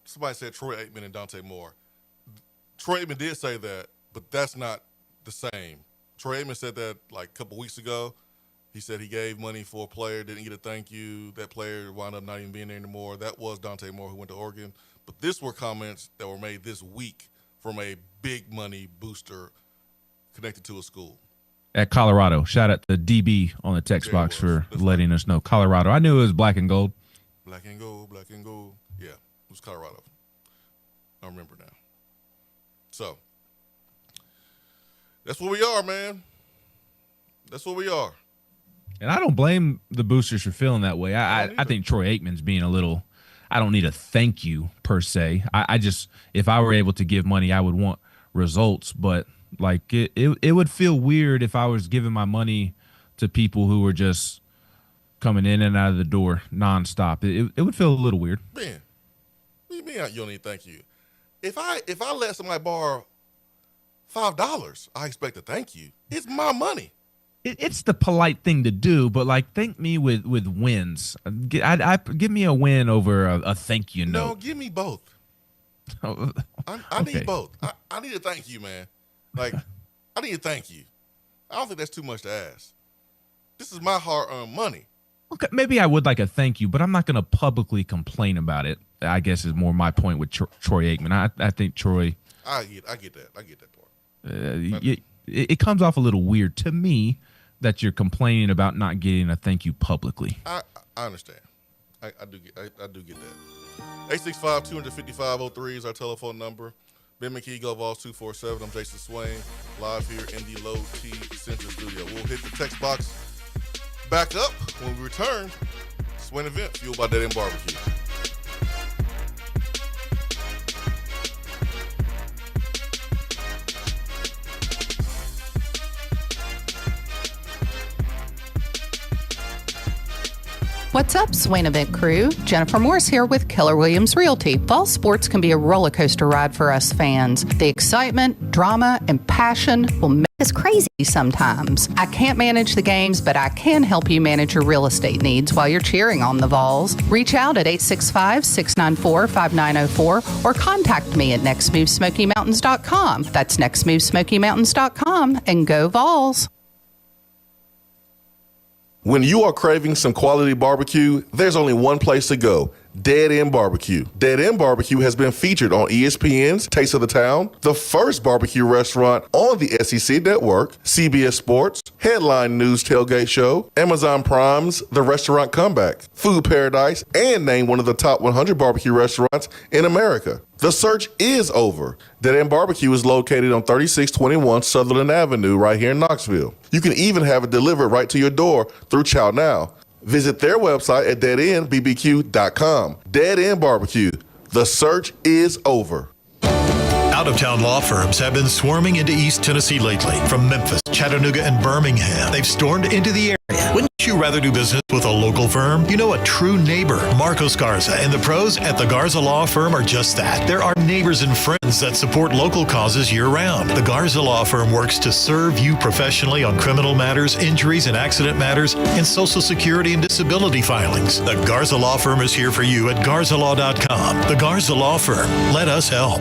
Somebody said Troy Aikman and Dante Moore. Troy Aikman did say that, but that's not the same. Troy Aikman said that like a couple weeks ago. He said he gave money for a player, didn't get a thank you. That player wound up not even being there anymore. That was Dante Moore who went to Oregon. But this were comments that were made this week from a big money booster connected to a school.
At Colorado. Shout out to DB on the text box for letting us know. Colorado. I knew it was black and gold.
Black and gold, black and gold. Yeah, it was Colorado. I remember now. So, that's where we are, man. That's where we are.
And I don't blame the boosters for feeling that way. I think Troy Aikman's being a little, I don't need a thank you per se. I just, if I were able to give money, I would want results. But like it would feel weird if I was giving my money to people who were just coming in and out of the door nonstop. It would feel a little weird.
Man, what do you mean you don't need thank you? If I let somebody borrow $5, I expect a thank you. It's my money.
It's the polite thing to do, but like thank me with wins. Give me a win over a thank you note.
No, give me both.
Okay.
I need both. I need a thank you, man. Like, I need a thank you. I don't think that's too much to ask. This is my hard-earned money.
Okay, maybe I would like a thank you, but I'm not going to publicly complain about it. I guess is more my point with Troy Aikman. I think Troy.
I get that. I get that part.
It comes off a little weird to me that you're complaining about not getting a thank you publicly.
I understand. I do get that. 865-255-03 is our telephone number. Ben McKee, Go Vols 247. I'm Jason Swain, live here in the Low T Center studio. We'll hit the text box back up when we return. Swain Event, fueled by Dead End Barbecue.
What's up, Swain Event crew? Jennifer Morris here with Keller Williams Realty. Fall sports can be a roller coaster ride for us fans. The excitement, drama, and passion will make us crazy sometimes. I can't manage the games, but I can help you manage your real estate needs while you're cheering on the Vols. Reach out at 865-694-5904 or contact me at nextmovesmokymountains.com. That's nextmovesmokymountains.com, and go Vols.
When you are craving some quality barbecue, there's only one place to go. Dead End Barbecue. Dead End Barbecue has been featured on ESPN's Taste of the Town, the first barbecue restaurant on the SEC Network, CBS Sports, Headline News Tailgate Show, Amazon Prime's The Restaurant Comeback, Food Paradise, and named one of the top 100 barbecue restaurants in America. The search is over. Dead End Barbecue is located on 3621 Sutherland Avenue right here in Knoxville. You can even have it delivered right to your door through Chow Now. Visit their website at deadendbbq.com. Dead End Barbecue. The search is over.
Out-of-town law firms have been swarming into East Tennessee lately. From Memphis, Chattanooga, and Birmingham, they've stormed into the area. Wouldn't you rather do business with a local firm? You know, a true neighbor. Marcos Garza and the pros at the Garza Law Firm are just that. There are neighbors and friends that support local causes year-round. The Garza Law Firm works to serve you professionally on criminal matters, injuries and accident matters, and Social Security and disability filings. The Garza Law Firm is here for you at garzalaw.com. The Garza Law Firm. Let us help.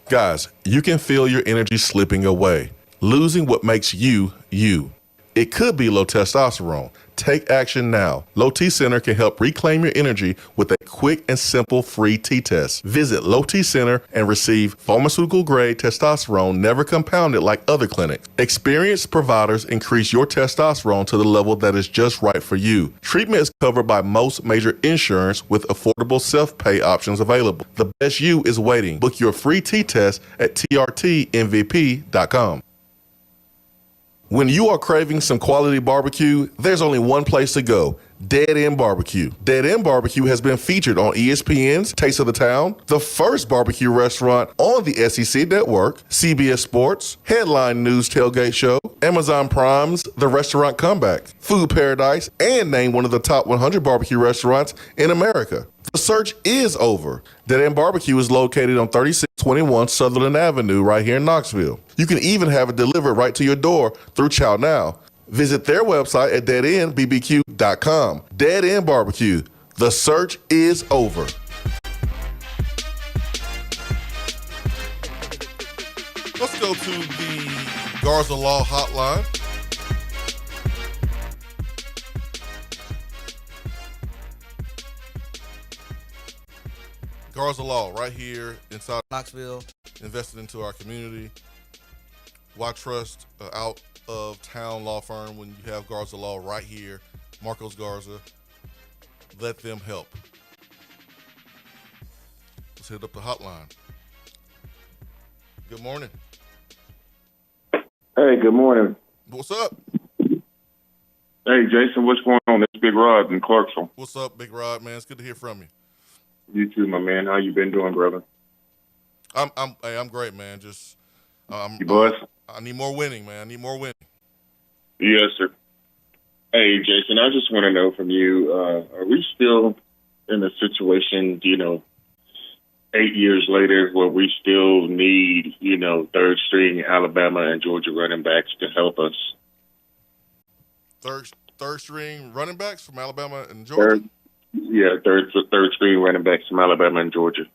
Guys, you can feel your energy slipping away, losing what makes you, you. It could be low testosterone. Take action now. Low T Center can help reclaim your energy with a quick and simple free T-test. Visit Low T Center and receive pharmaceutical-grade testosterone never compounded like other clinics. Experienced providers increase your testosterone to the level that is just right for you. Treatment is covered by most major insurance with affordable self-pay options available. The best you is waiting. Book your free T-test at trtmvp.com. When you are craving some quality barbecue, there's only one place to go. Dead End Barbecue. Dead End Barbecue has been featured on ESPN's Taste of the Town, the first barbecue restaurant on the SEC Network, CBS Sports, Headline News Tailgate Show, Amazon Prime's The Restaurant Comeback, Food Paradise, and named one of the top 100 barbecue restaurants in America. The search is over. Dead End Barbecue is located on 3621 Sutherland Avenue right here in Knoxville. You can even have it delivered right to your door through Chow Now. Visit their website at deadendbbq.com. Dead End Barbecue. The search is over. Let's go to the Garza Law Hotline. Garza Law, right here inside
Knoxville.
Invested into our community. Why trust out of town law firm when you have Garza Law right here? Marcos Garza. Let them help. Let's hit up the hotline. Good morning.
Hey, good morning.
What's up?
Hey, Jason, what's going on? It's Big Rod in Clarksville.
What's up, Big Rod, man? It's good to hear from you.
You too, my man. How you been doing, brother?
I'm great, man. Just
you buzz?
I need more winning, man. I need more winning.
Yes, sir. Hey, Jason, I just want to know from you, are we still in a situation, 8 years later, where we still need, third string Alabama and Georgia running backs to help us?
Third string running backs from Alabama and Georgia?
Third string running backs from Alabama and Georgia.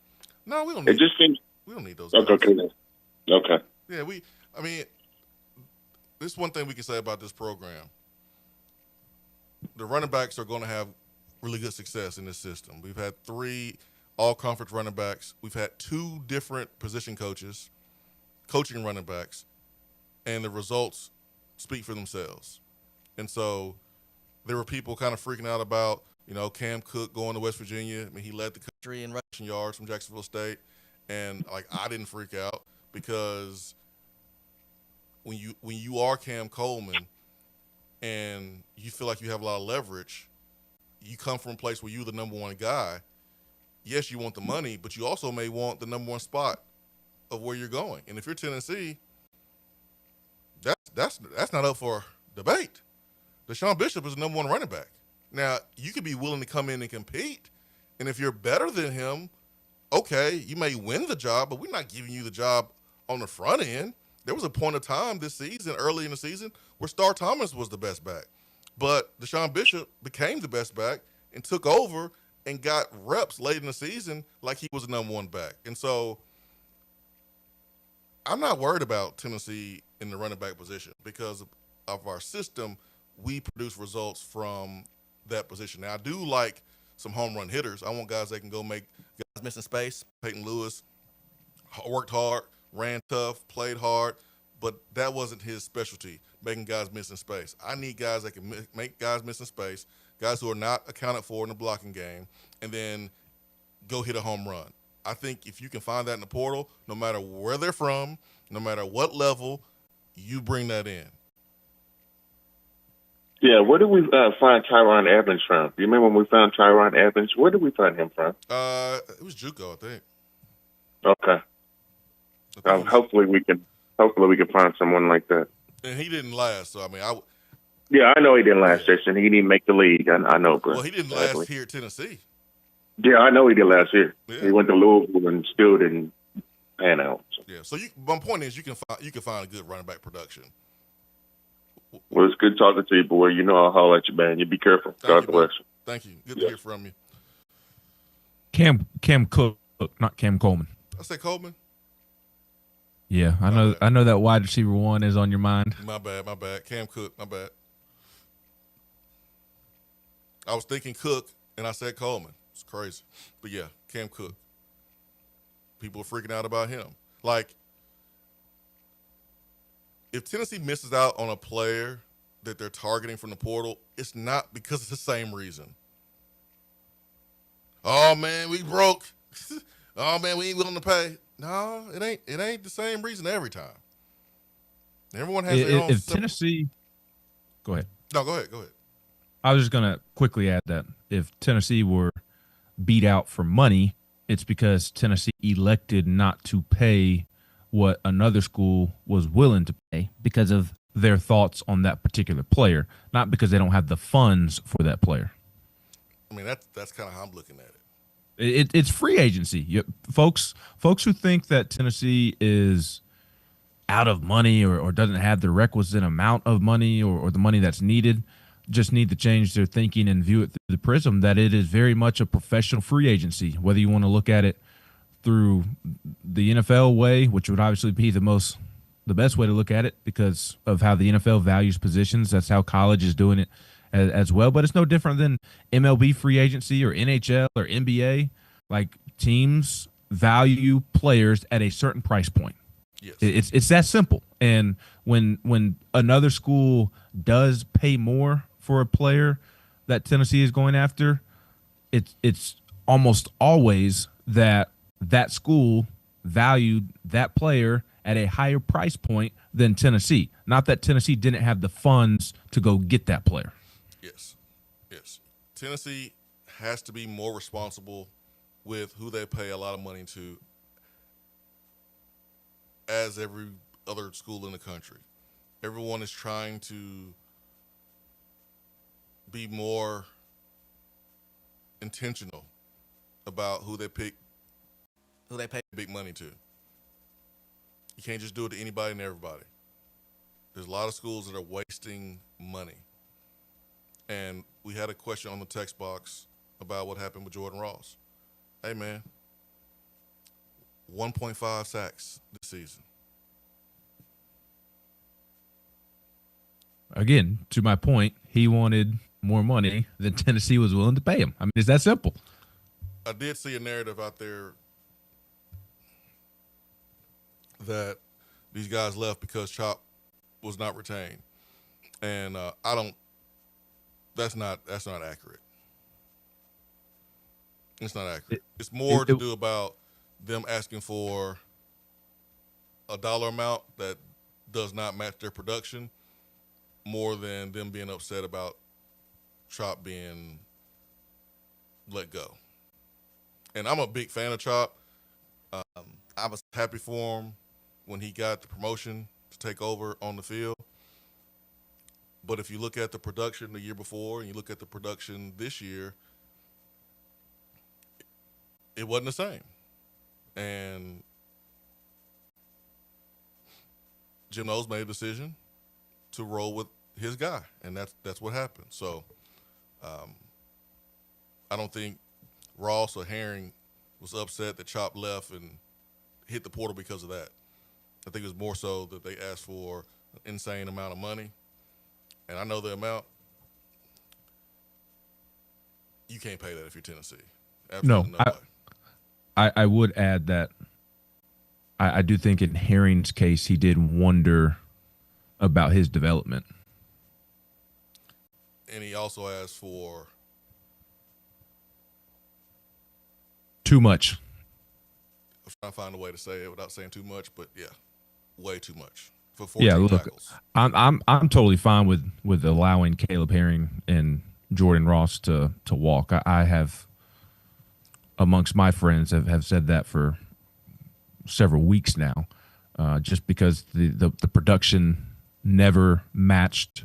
No, we don't need.
It just seems
we don't need those guys.
Okay.
Yeah, this is one thing we can say about this program. The running backs are going to have really good success in this system. We've had 3 all-conference running backs. We've had 2 different position coaches coaching running backs, and the results speak for themselves. And so there were people kind of freaking out about, Cam Cook going to West Virginia. He led the country in rushing yards from Jacksonville State. And, I didn't freak out because when you are Cam Coleman and you feel like you have a lot of leverage, you come from a place where you're the number one guy. Yes, you want the money, but you also may want the number one spot of where you're going. And if you're Tennessee, that's not up for debate. Deshaun Bishop is the number one running back. Now, you could be willing to come in and compete, and if you're better than him, okay, you may win the job, but we're not giving you the job on the front end. There was a point of time this season, early in the season, where Star Thomas was the best back. But Deshaun Bishop became the best back and took over and got reps late in the season like he was the number one back. And so I'm not worried about Tennessee in the running back position because of our system. We produce results from that position. Now, I do like some home run hitters. I want guys that can go make guys missing space. Peyton Lewis worked hard, ran tough, played hard, but that wasn't his specialty, making guys missing space. I need guys that can make guys missing space, guys who are not accounted for in the blocking game, and then go hit a home run. I think if you can find that in the portal, no matter where they're from, no matter what level, you bring that in.
Yeah, where did we find Tyron Evans from? Do you remember when we found Tyron Evans? Where did we find him from?
It was JUCO, I think.
Okay. Hopefully we can find someone like that.
And he didn't last, so
yeah, I know he didn't last, Jason. He didn't make the league. I know, bro.
Well, he didn't last here at Tennessee.
Yeah, I know he did last year.
Yeah.
He went to Louisville and still didn't pan out. So.
Yeah. So my point is, you can find a good running back production.
Well, it's good talking to you, boy. I'll holler at you, man. You be careful. God bless.
Thank you. Good to hear from you.
Cam Cook, not Cam Coleman.
I say Coleman.
Yeah, I know that wide receiver 1 is on your mind.
My bad. Cam Cook, my bad. I was thinking Cook, and I said Coleman. It's crazy. But, yeah, Cam Cook. People are freaking out about him. Like, if Tennessee misses out on a player that they're targeting from the portal, it's not because of the same reason. Oh, man, we broke. Oh, man, we ain't willing to pay. No, it ain't the same reason every time. Everyone has their own.
If Tennessee, go ahead.
No, go ahead.
I was just going to quickly add that if Tennessee were beat out for money, it's because Tennessee elected not to pay what another school was willing to pay because of their thoughts on that particular player, not because they don't have the funds for that player.
I mean, that's kind of how I'm looking at it.
It's free agency. Folks who think that Tennessee is out of money or doesn't have the requisite amount of money or the money that's needed just need to change their thinking and view it through the prism that it is very much a professional free agency, whether you want to look at it through the NFL way, which would obviously be the best way to look at it because of how the NFL values positions. That's how college is doing it as well. But it's no different than MLB free agency or NHL or NBA. Like, teams value players at a certain price point.
Yes.
It's that simple. And when another school does pay more for a player that Tennessee is going after, it's almost always that school valued that player at a higher price point than Tennessee. Not that Tennessee didn't have the funds to go get that player.
Yes. Tennessee has to be more responsible with who they pay a lot of money to, as every other school in the country. Everyone is trying to be more intentional about who they pay big money to. You can't just do it to anybody and everybody. There's a lot of schools that are wasting money. And we had a question on the text box about what happened with Jordan Ross. Hey, man, 1.5 sacks this season.
Again, to my point, he wanted more money than Tennessee was willing to pay him. I mean, it's that simple.
I did see a narrative out there that these guys left because Chop was not retained, and that's not accurate. It's not accurate. It's more to do about them asking for a dollar amount that does not match their production, more than them being upset about Chop being let go. And I'm a big fan of Chop. I was happy for him when he got the promotion to take over on the field. But if you look at the production the year before and you look at the production this year, it wasn't the same. And Jim Knowles made a decision to roll with his guy, and that's what happened. So I don't think Ross or Herring was upset that Chop left and hit the portal because of that. I think it was more so that they asked for an insane amount of money. And I know the amount. You can't pay that if you're Tennessee. Absolutely no way.
I would add that I do think in Herring's case, he did wonder about his development.
And he also asked for
too much.
I'm trying to find a way to say it without saying too much, but yeah, way too much for 14 tackles.
I'm totally fine with allowing Caleb Herring and Jordan Ross to walk. I have, amongst my friends, have said that for several weeks now, just because the production never matched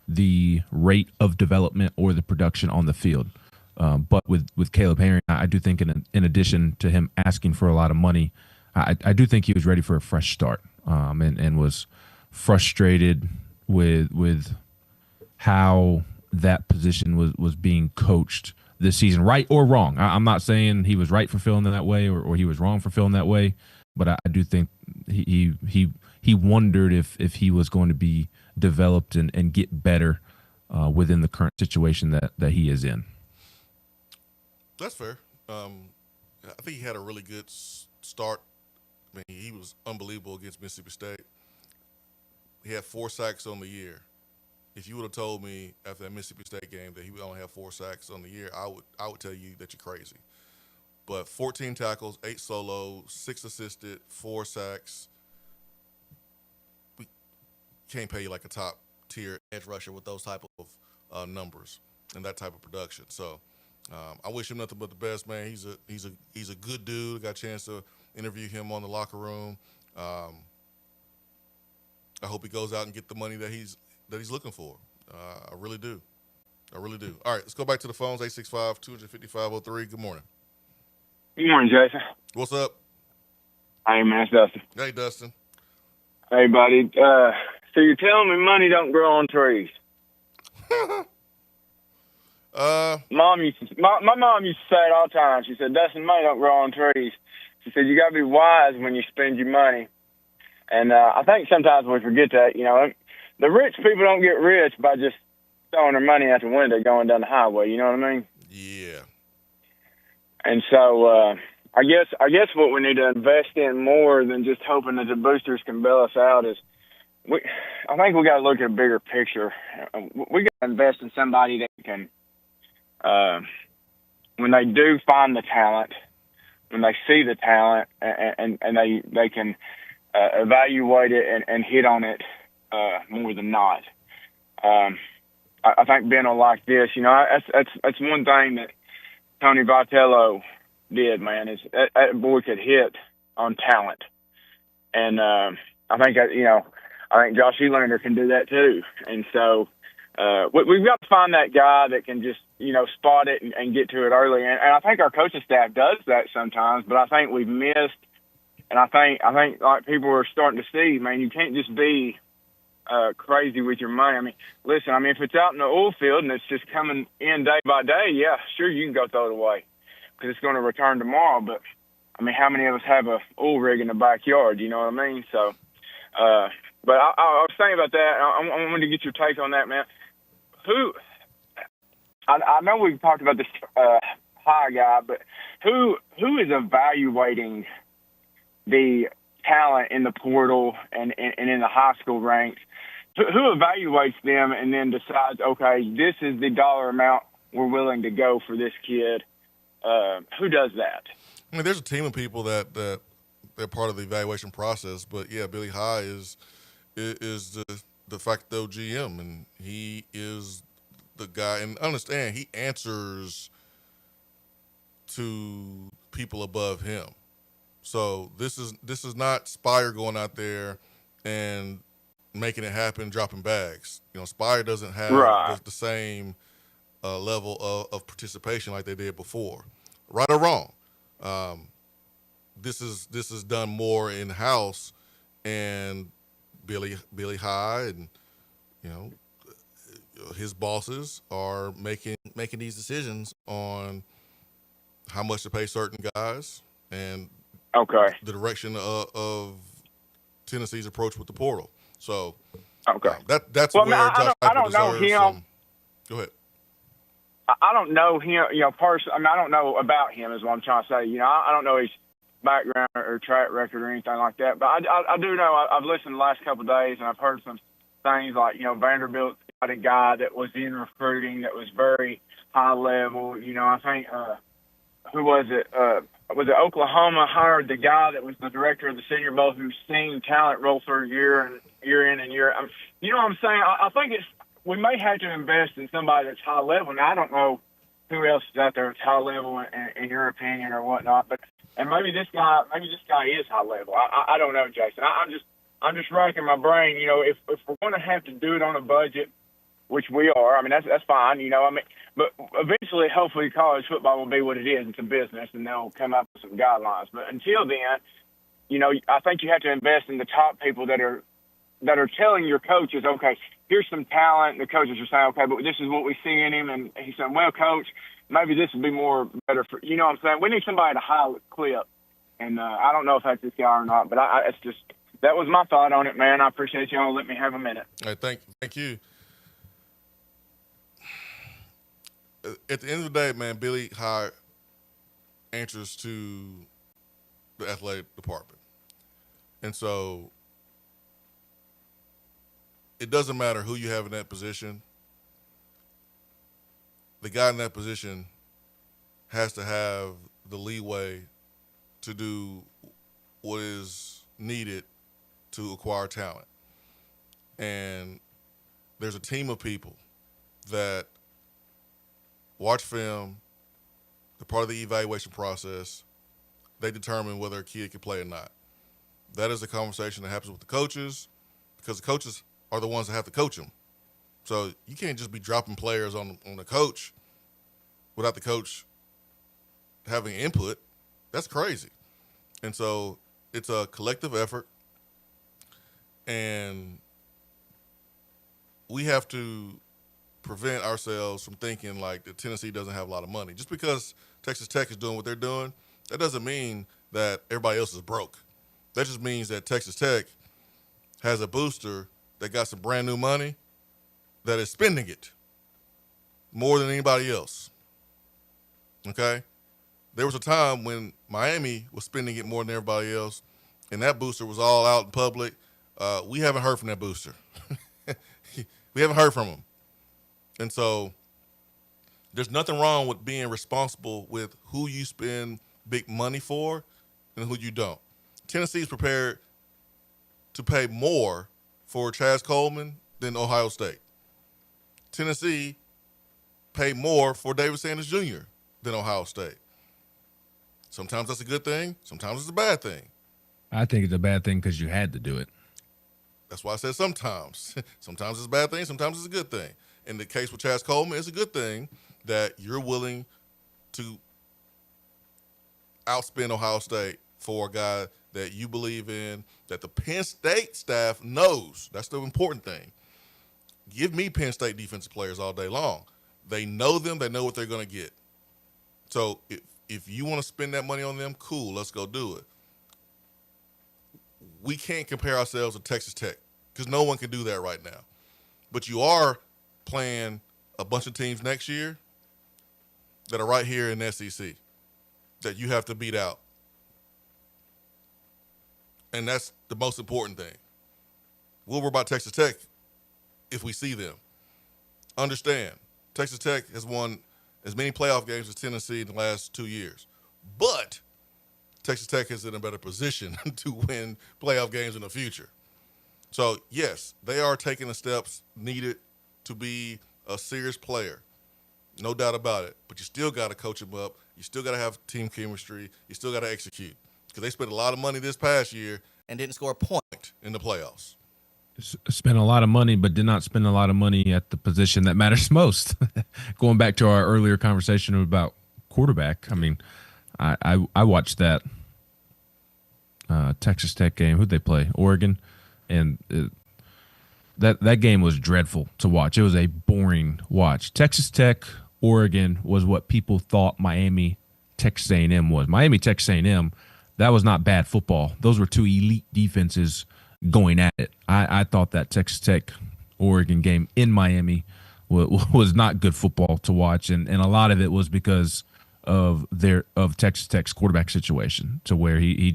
the rate of development or the production on the field. But with Caleb Herring, I do think in addition to him asking for a lot of money, I do think he was ready for a fresh start, and was frustrated with how that position was being coached this season, right or wrong. I'm not saying he was right for feeling that way or he was wrong for feeling that way, but I do think he wondered if he was going to be developed and get better within the current situation that he is in.
That's fair. I think he had a really good start. I mean, he was unbelievable against Mississippi State. He had 4 sacks on the year. If you would have told me after that Mississippi State game that he would only have 4 sacks on the year, I would tell you that you're crazy. But 14 tackles, 8 solo, 6 assisted, 4 sacks. We can't pay you like a top tier edge rusher with those type of numbers. and that type of production. So I wish him nothing but the best, man. He's a good dude. Got a chance to interview him on the locker room. I hope he goes out and get the money that he's looking for. I really do. All right, let's go back to the phones. 865-255-03. Good morning.
Good morning, Jason.
What's up?
Hey, man, it's Dustin.
Hey, Dustin.
Hey, buddy. So you're telling me money don't grow on trees? My mom used to say it all the time. She said, Dustin, money don't grow on trees. She said, you got to be wise when you spend your money. And I think sometimes we forget that. You know, the rich people don't get rich by just throwing their money out the window going down the highway. You know what I mean?
Yeah.
And so I guess what we need to invest in more than just hoping that the boosters can bail us out is I think we got to look at a bigger picture. We got to invest in somebody that can, when they do find the talent, when they see the talent, and they can evaluate it and hit on it more than not. I think Ben will like this. You know, that's one thing that Tony Vitello did, man, is that boy could hit on talent. And I think Josh Elander can do that too. And so we've got to find that guy that can just, spot it and get to it early. And I think our coaching staff does that sometimes, but I think we've missed. And I think like people are starting to see, man, you can't just be crazy with your money. I mean, listen, if it's out in the oil field and it's just coming in day by day, yeah, sure, you can go throw it away because it's going to return tomorrow. But, how many of us have a oil rig in the backyard? You know what I mean? So, but I was thinking about that. I wanted to get your take on that, man. I know we've talked about this high guy, but who is evaluating the talent in the portal and in the high school ranks? Who evaluates them and then decides, okay, this is the dollar amount we're willing to go for this kid? Who does that?
There's a team of people that they're part of the evaluation process, but yeah, Billy High is the de facto GM, and he is the guy. And understand, he answers to people above him. So this is not Spire going out there and making it happen, dropping bags. Spire doesn't have the same level of participation like they did before, right or wrong. This is done more in house, and Billy High and his bosses are making these decisions on how much to pay certain guys and the direction of Tennessee's approach with the portal. So that's where Josh Heupel deserves some. Go ahead.
I don't know him, personally. I don't know about him is what I'm trying to say. I don't know his background or track record or anything like that. But I do know I've listened the last couple of days and I've heard some things like, Vanderbilt got a guy that was in recruiting that was very high level. I think, who was it? Was it Oklahoma hired the guy that was the director of the Senior Bowl who's seen talent roll through year in and year out? You know what I'm saying? I think we may have to invest in somebody that's high level. Now, I don't know who else is out there that's high level in your opinion or whatnot, and maybe this guy is high level. I don't know, Jason. I'm just racking my brain. If we're going to have to do it on a budget, which we are, that's fine. But eventually, hopefully, college football will be what it is. It's a business, and they'll come up with some guidelines. But until then, I think you have to invest in the top people that are telling your coaches, okay, here's some talent. And the coaches are saying, okay, but this is what we see in him. And he's saying, well, coach, maybe this would be better for, what I'm saying? We need somebody at a high clip. And I don't know if that's this guy or not, but that was my thought on it, man. I appreciate y'all letting me have a minute.
All right, thank you. At the end of the day, man, Billy High answers to the athletic department. And so it doesn't matter who you have in that position. The guy in that position has to have the leeway to do what is needed to acquire talent. And there's a team of people that watch film. They're part of the evaluation process. They determine whether a kid can play or not. That is a conversation that happens with the coaches because the coaches are the ones that have to coach them. So you can't just be dropping players on the coach without the coach having input. That's crazy. And so it's a collective effort, and we have to prevent ourselves from thinking like that Tennessee doesn't have a lot of money. Just because Texas Tech is doing what they're doing, that doesn't mean that everybody else is broke. That just means that Texas Tech has a booster that got some brand new money that is spending it more than anybody else. Okay? There was a time when Miami was spending it more than everybody else, and that booster was all out in public. We haven't heard from that booster. We haven't heard from him. And so there's nothing wrong with being responsible with who you spend big money for and who you don't. Tennessee is prepared to pay more for Chaz Coleman than Ohio State. Tennessee paid more for David Sanders Jr. than Ohio State. Sometimes that's a good thing. Sometimes it's a bad thing.
I think it's a bad thing because you had to do it.
That's why I said sometimes. Sometimes it's a bad thing. Sometimes it's a good thing. In the case with Chaz Coleman, it's a good thing that you're willing to outspend Ohio State for a guy that you believe in, that the Penn State staff knows. That's the important thing. Give me Penn State defensive players all day long. They know them. They know what they're going to get. So if you want to spend that money on them, cool, let's go do it. We can't compare ourselves to Texas Tech because no one can do that right now. But you are playing a bunch of teams next year that are right here in the SEC that you have to beat out. And that's the most important thing. We'll worry about Texas Tech if we see them. Understand, Texas Tech has won as many playoff games as Tennessee in the last 2 years. But Texas Tech is in a better position to win playoff games in the future. So, yes, they are taking the steps needed to be a serious player. No doubt about it. But you still got to coach them up. You still got to have team chemistry. You still got to execute. Because they spent a lot of money this past year and didn't score a point in the playoffs.
Spent a lot of money, but did not spend a lot of money at the position that matters most. Going back to our earlier conversation about quarterback, I mean, I watched that Texas Tech game. Who'd they play? Oregon. And that game was dreadful to watch. It was a boring watch. Texas Tech, Oregon was what people thought Miami, Texas A&M was. Miami, Texas A&M, that was not bad football. Those were two elite defenses going at it. I thought that Texas Tech, Oregon game in Miami was not good football to watch, and a lot of it was because of Texas Tech's quarterback situation, to where he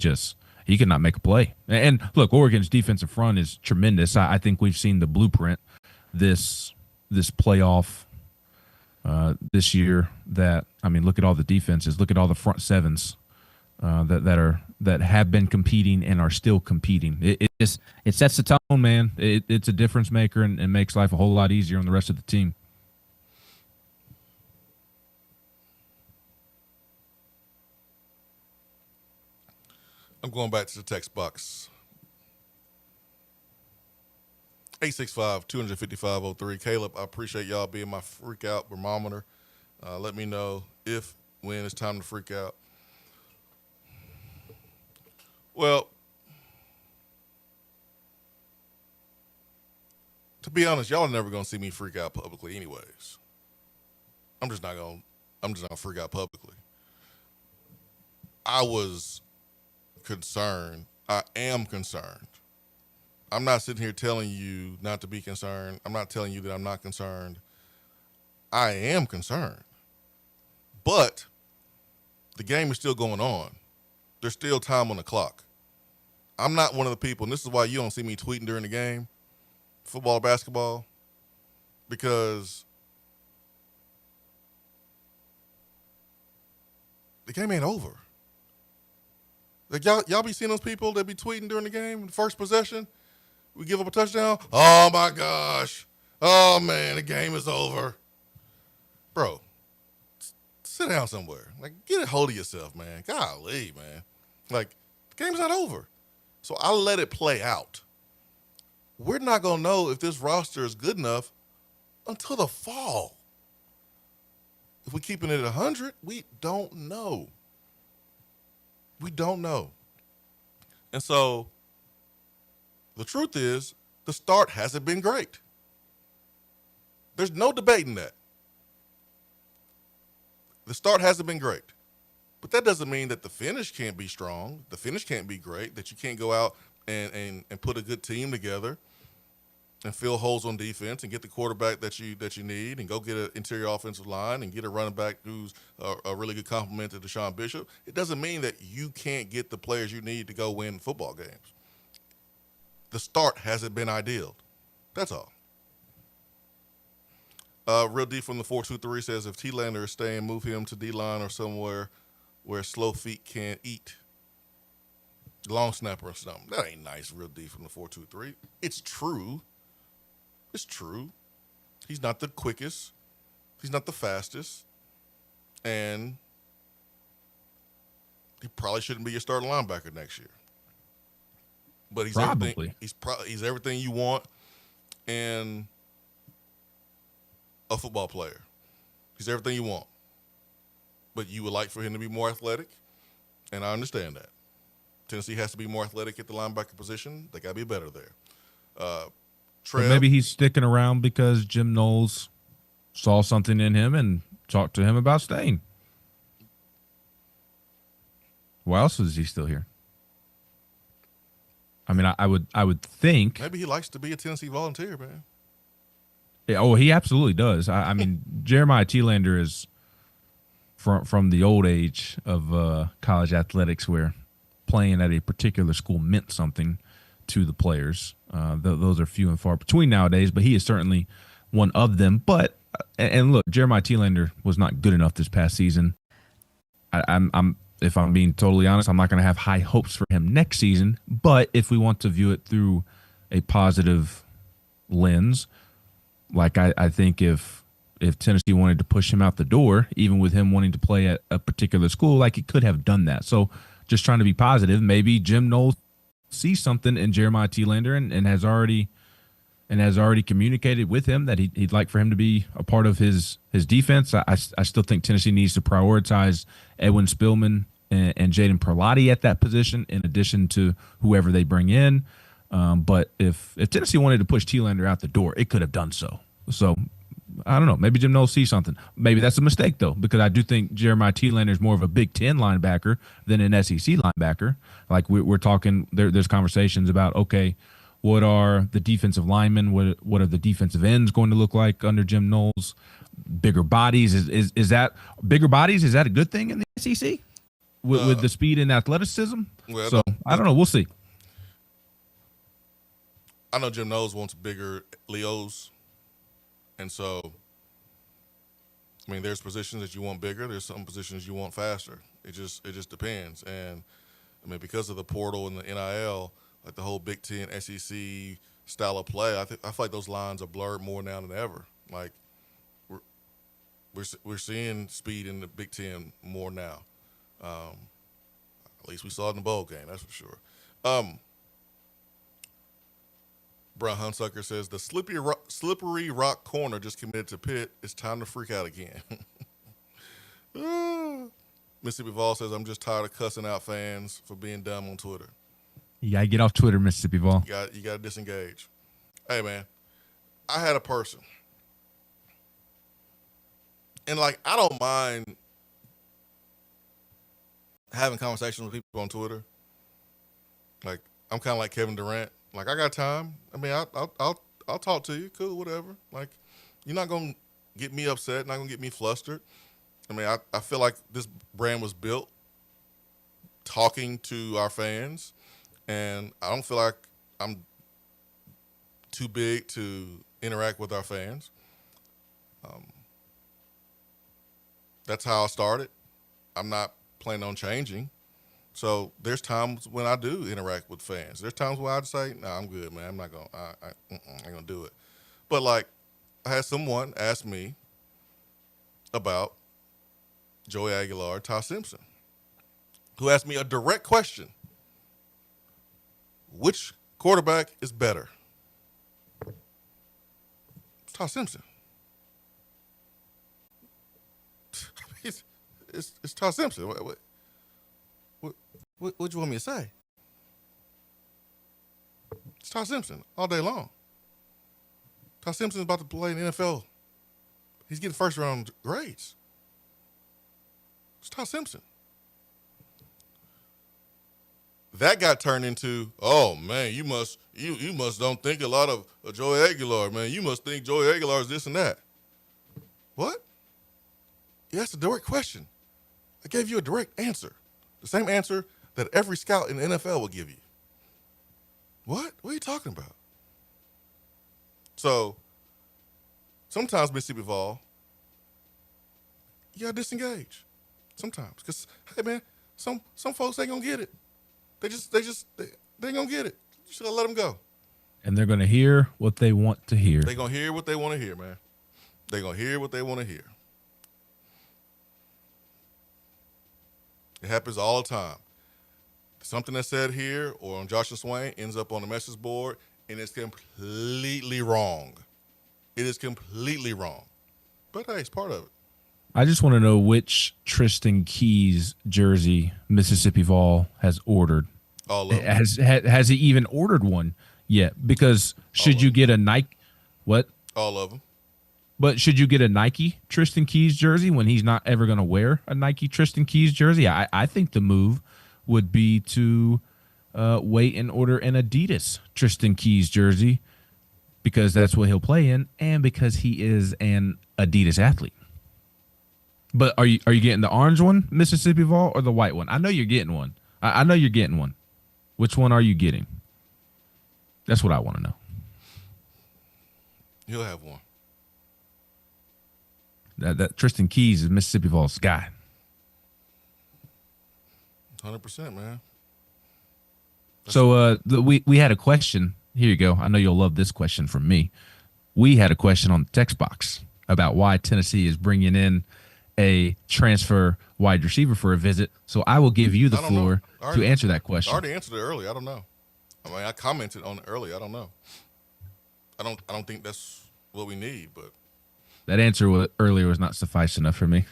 could not make a play. And look, Oregon's defensive front is tremendous. I think we've seen the blueprint this playoff this year. Look at all the defenses. Look at all the front sevens that have been competing and are still competing. It sets the tone, man. It's a difference maker and makes life a whole lot easier on the rest of the team.
I'm going back to the text box. 865-255-03. Caleb, I appreciate y'all being my freak out thermometer. Let me know when it's time to freak out. Well, to be honest, y'all are never going to see me freak out publicly anyways. I'm just not going to freak out publicly. I was concerned. I am concerned. I'm not sitting here telling you not to be concerned. I'm not telling you that I'm not concerned. I am concerned. But the game is still going on. There's still time on the clock. I'm not one of the people, and this is why you don't see me tweeting during the game, football or basketball, because the game ain't over. Like y'all be seeing those people that be tweeting during the game, first possession, we give up a touchdown. Oh my gosh. Oh man, the game is over. Bro, sit down somewhere. Like, get a hold of yourself, man. Golly, man. Like, the game's not over. So I'll let it play out. We're not going to know if this roster is good enough until the fall. If we're keeping it at 100, we don't know. We don't know. And so the truth is, the start hasn't been great. There's no debating that. The start hasn't been great. But that doesn't mean that the finish can't be strong. The finish can't be great, that you can't go out and put a good team together and fill holes on defense and get the quarterback that you need and go get an interior offensive line and get a running back who's a really good complement to Deshaun Bishop. It doesn't mean that you can't get the players you need to go win football games. The start hasn't been ideal. That's all. Real D from the 423 says, if T-Lander is staying, move him to D-line or somewhere where slow feet can't eat. Long snapper or something. That ain't nice, Real D from the 423. It's true. It's true. He's not the quickest. He's not the fastest. And he probably shouldn't be your starting linebacker next year. But he's everything. He's everything you want in a football player. He's everything you want. But you would like for him to be more athletic, and I understand that. Tennessee has to be more athletic at the linebacker position. They got to be better there.
But maybe he's sticking around because Jim Knowles saw something in him and talked to him about staying. Why else is he still here? I mean, I would think
maybe he likes to be a Tennessee Volunteer, man.
Yeah, oh, he absolutely does. I mean, Jeremiah T-Lander is from the old age of college athletics, where playing at a particular school meant something to the players. Those are few and far between nowadays, but he is certainly one of them. But and look, Jeremiah T-Lander was not good enough this past season. I'm if I'm being totally honest, I'm not going to have high hopes for him next season. But if we want to view it through a positive lens, like I think if Tennessee wanted to push him out the door, even with him wanting to play at a particular school, like he could have done that. So just trying to be positive, maybe Jim Knowles sees something in Jeremiah T-Lander and has already communicated with him that he'd like for him to be a part of his defense. I still think Tennessee needs to prioritize Edwin Spillman and Jaden Perlotti at that position, in addition to whoever they bring in. But if Tennessee wanted to push T-Lander out the door, it could have done so. So I don't know. Maybe Jim Knowles sees something. Maybe that's a mistake, though, because I do think Jeremiah T-Lander is more of a Big Ten linebacker than an SEC linebacker. Like we're talking, there's conversations about, okay, what are the defensive linemen? What are the defensive ends going to look like under Jim Knowles? Bigger bodies, is that bigger bodies? Is that a good thing in the SEC with the speed and athleticism?
Well,
so I don't know. We'll see.
I know Jim Knowles wants bigger Leos, and so I mean, there's positions that you want bigger. There's some positions you want faster. It just depends. And I mean, because of the portal and the NIL, like the whole Big Ten, SEC style of play, I feel like those lines are blurred more now than ever. Like we're seeing speed in the Big Ten more now. At least we saw it in the bowl game, that's for sure. Brian Hunsucker says, the slippery rock corner just committed to Pitt. It's time to freak out again. Mississippi Vol says, I'm just tired of cussing out fans for being dumb on Twitter.
You got to get off Twitter, Mississippi Vol.
You got to disengage. Hey, man, I had a person. And, like, I don't mind having conversations with people on Twitter. Like, I'm kind of like Kevin Durant. Like, I got time. I mean, I'll talk to you. Cool, whatever. Like, you're not going to get me upset, not going to get me flustered. I mean, I feel like this brand was built talking to our fans, and I don't feel like I'm too big to interact with our fans. That's how I started. I'm not planning on changing. So there's times when I do interact with fans. There's times when I just say, "Nah, I'm good, man. I'm not gonna. I ain't gonna do it." But like, I had someone ask me about Joey Aguilar, Ty Simpson, who asked me a direct question. Which quarterback is better? It's Ty Simpson. It's Ty Simpson. What do you want me to say? It's Ty Simpson all day long. Ty Simpson's about to play in the NFL. He's getting first round grades. It's Ty Simpson. That got turned into, oh man, you must don't think a lot of Joey Aguilar, man. You must think Joey Aguilar is this and that. What? Yeah, that's a direct question. I gave you a direct answer. The same answer that every scout in the NFL will give you. What? What are you talking about? So, sometimes Mississippi Vol, you gotta disengage. Sometimes, because hey man, some folks ain't gonna get it. They ain't gonna get it. You should let them go.
And they're gonna hear what they want to hear.
They're gonna hear what they want to hear, man. They're gonna hear what they want to hear. It happens all the time. Something that's said here or on Joshua Swain ends up on the message board, and it's completely wrong. It is completely wrong. But hey, it's part of it.
I just want to know which Tristan Keys jersey Mississippi Vol has ordered.
All of them.
Has he even ordered one yet? Because should you get a Nike? What?
All of them.
But should you get a Nike Tristan Keys jersey when he's not ever going to wear a Nike Tristan Keys jersey? I think the move would be to wait and order an Adidas Tristan Keys jersey because that's what he'll play in and because he is an Adidas athlete. But are you getting the orange one, Mississippi Vol, or the white one? I know you're getting one. I know you're getting one. Which one are you getting? That's what I want to know.
He'll have one.
That Tristan Keys is Mississippi Vol's guy.
100%, man.
So we had a question. Here you go. I know you'll love this question from me. We had a question on the text box about why Tennessee is bringing in a transfer wide receiver for a visit. So I will give you the floor to answer that question.
I already answered it earlier. I don't know. I mean, I commented on it earlier. I don't know. I don't think that's what we need, but
that answer earlier was not suffice enough for me.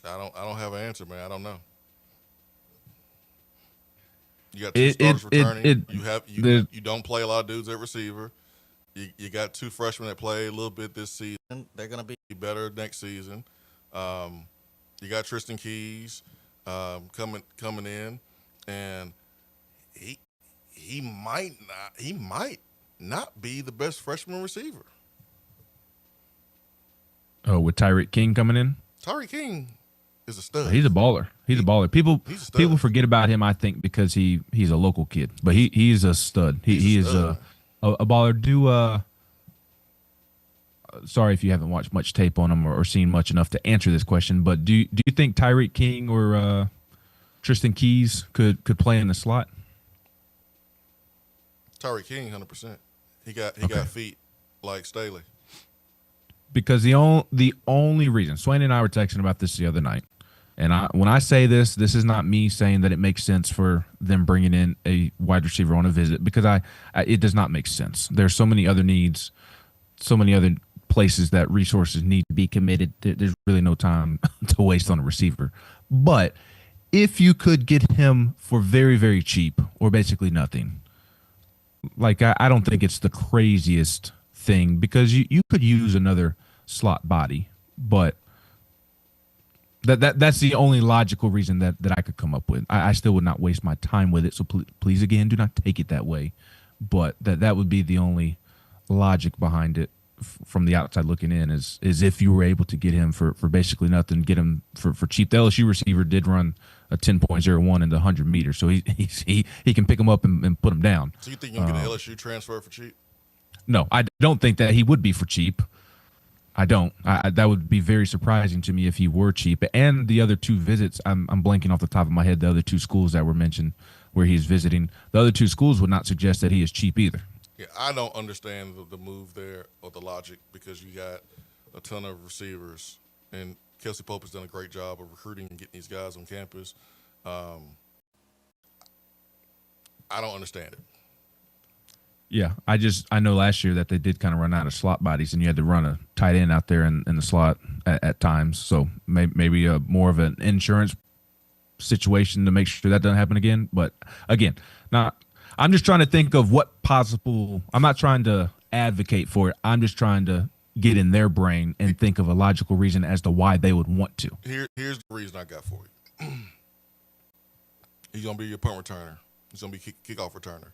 I don't have an answer, man. I don't know. You got two starters returning. You don't play a lot of dudes at receiver. You got two freshmen that play a little bit this season. They're going to be better next season. You got Tristan Keys coming in, and he might not be the best freshman receiver.
Oh, with Tyreek King coming in?
Tyreek King is a stud.
He's a baller. He's a baller. People forget about him, I think, because he's a local kid, but he's a stud. He is a baller. Sorry if you haven't watched much tape on him or seen much enough to answer this question, but do you think Tyreek King or Tristan Keys could play in the slot?
Tyreek King, 100%. He got feet like Staley.
Because the only reason, Swain and I were texting about this the other night, and when I say this is not me saying that it makes sense for them bringing in a wide receiver on a visit, because it does not make sense. There's so many other needs, so many other places that resources need to be committed. There's really no time to waste on a receiver. But if you could get him for very, very cheap or basically nothing, like I don't think it's the craziest thing, because you could use another slot body, but that's the only logical reason that I could come up with. I still would not waste my time with it, so please again, do not take it that way. But that would be the only logic behind it from the outside looking in, is if you were able to get him for basically nothing, get him for cheap. The LSU receiver did run a 10.01 in the 100 meters, so he can pick him up and put him down.
So you think you can get an LSU transfer for cheap?
No, I don't think that he would be for cheap. I don't. That would be very surprising to me if he were cheap. And the other two visits, I'm blanking off the top of my head, the other two schools that were mentioned where he's visiting, the other two schools would not suggest that he is cheap either.
Yeah, I don't understand the move there or the logic, because you got a ton of receivers, and Kelsey Pope has done a great job of recruiting and getting these guys on campus. I don't understand it.
Yeah, I know last year that they did kind of run out of slot bodies, and you had to run a tight end out there in the slot at times. So maybe more of an insurance situation to make sure that doesn't happen again. But again, I'm just trying to think of what possible. I'm not trying to advocate for it. I'm just trying to get in their brain and think of a logical reason as to why they would want to.
Here's the reason I got for you. He's gonna be your punt returner. He's gonna be kickoff returner.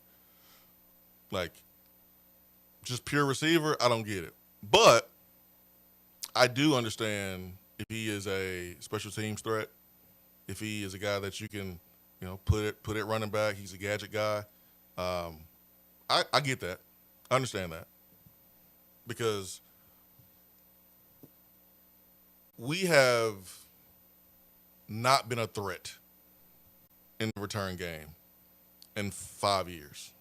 Like, just pure receiver, I don't get it. But I do understand if he is a special teams threat, if he is a guy that you can, put it running back, he's a gadget guy. I get that. I understand that. Because we have not been a threat in the return game in 5 years.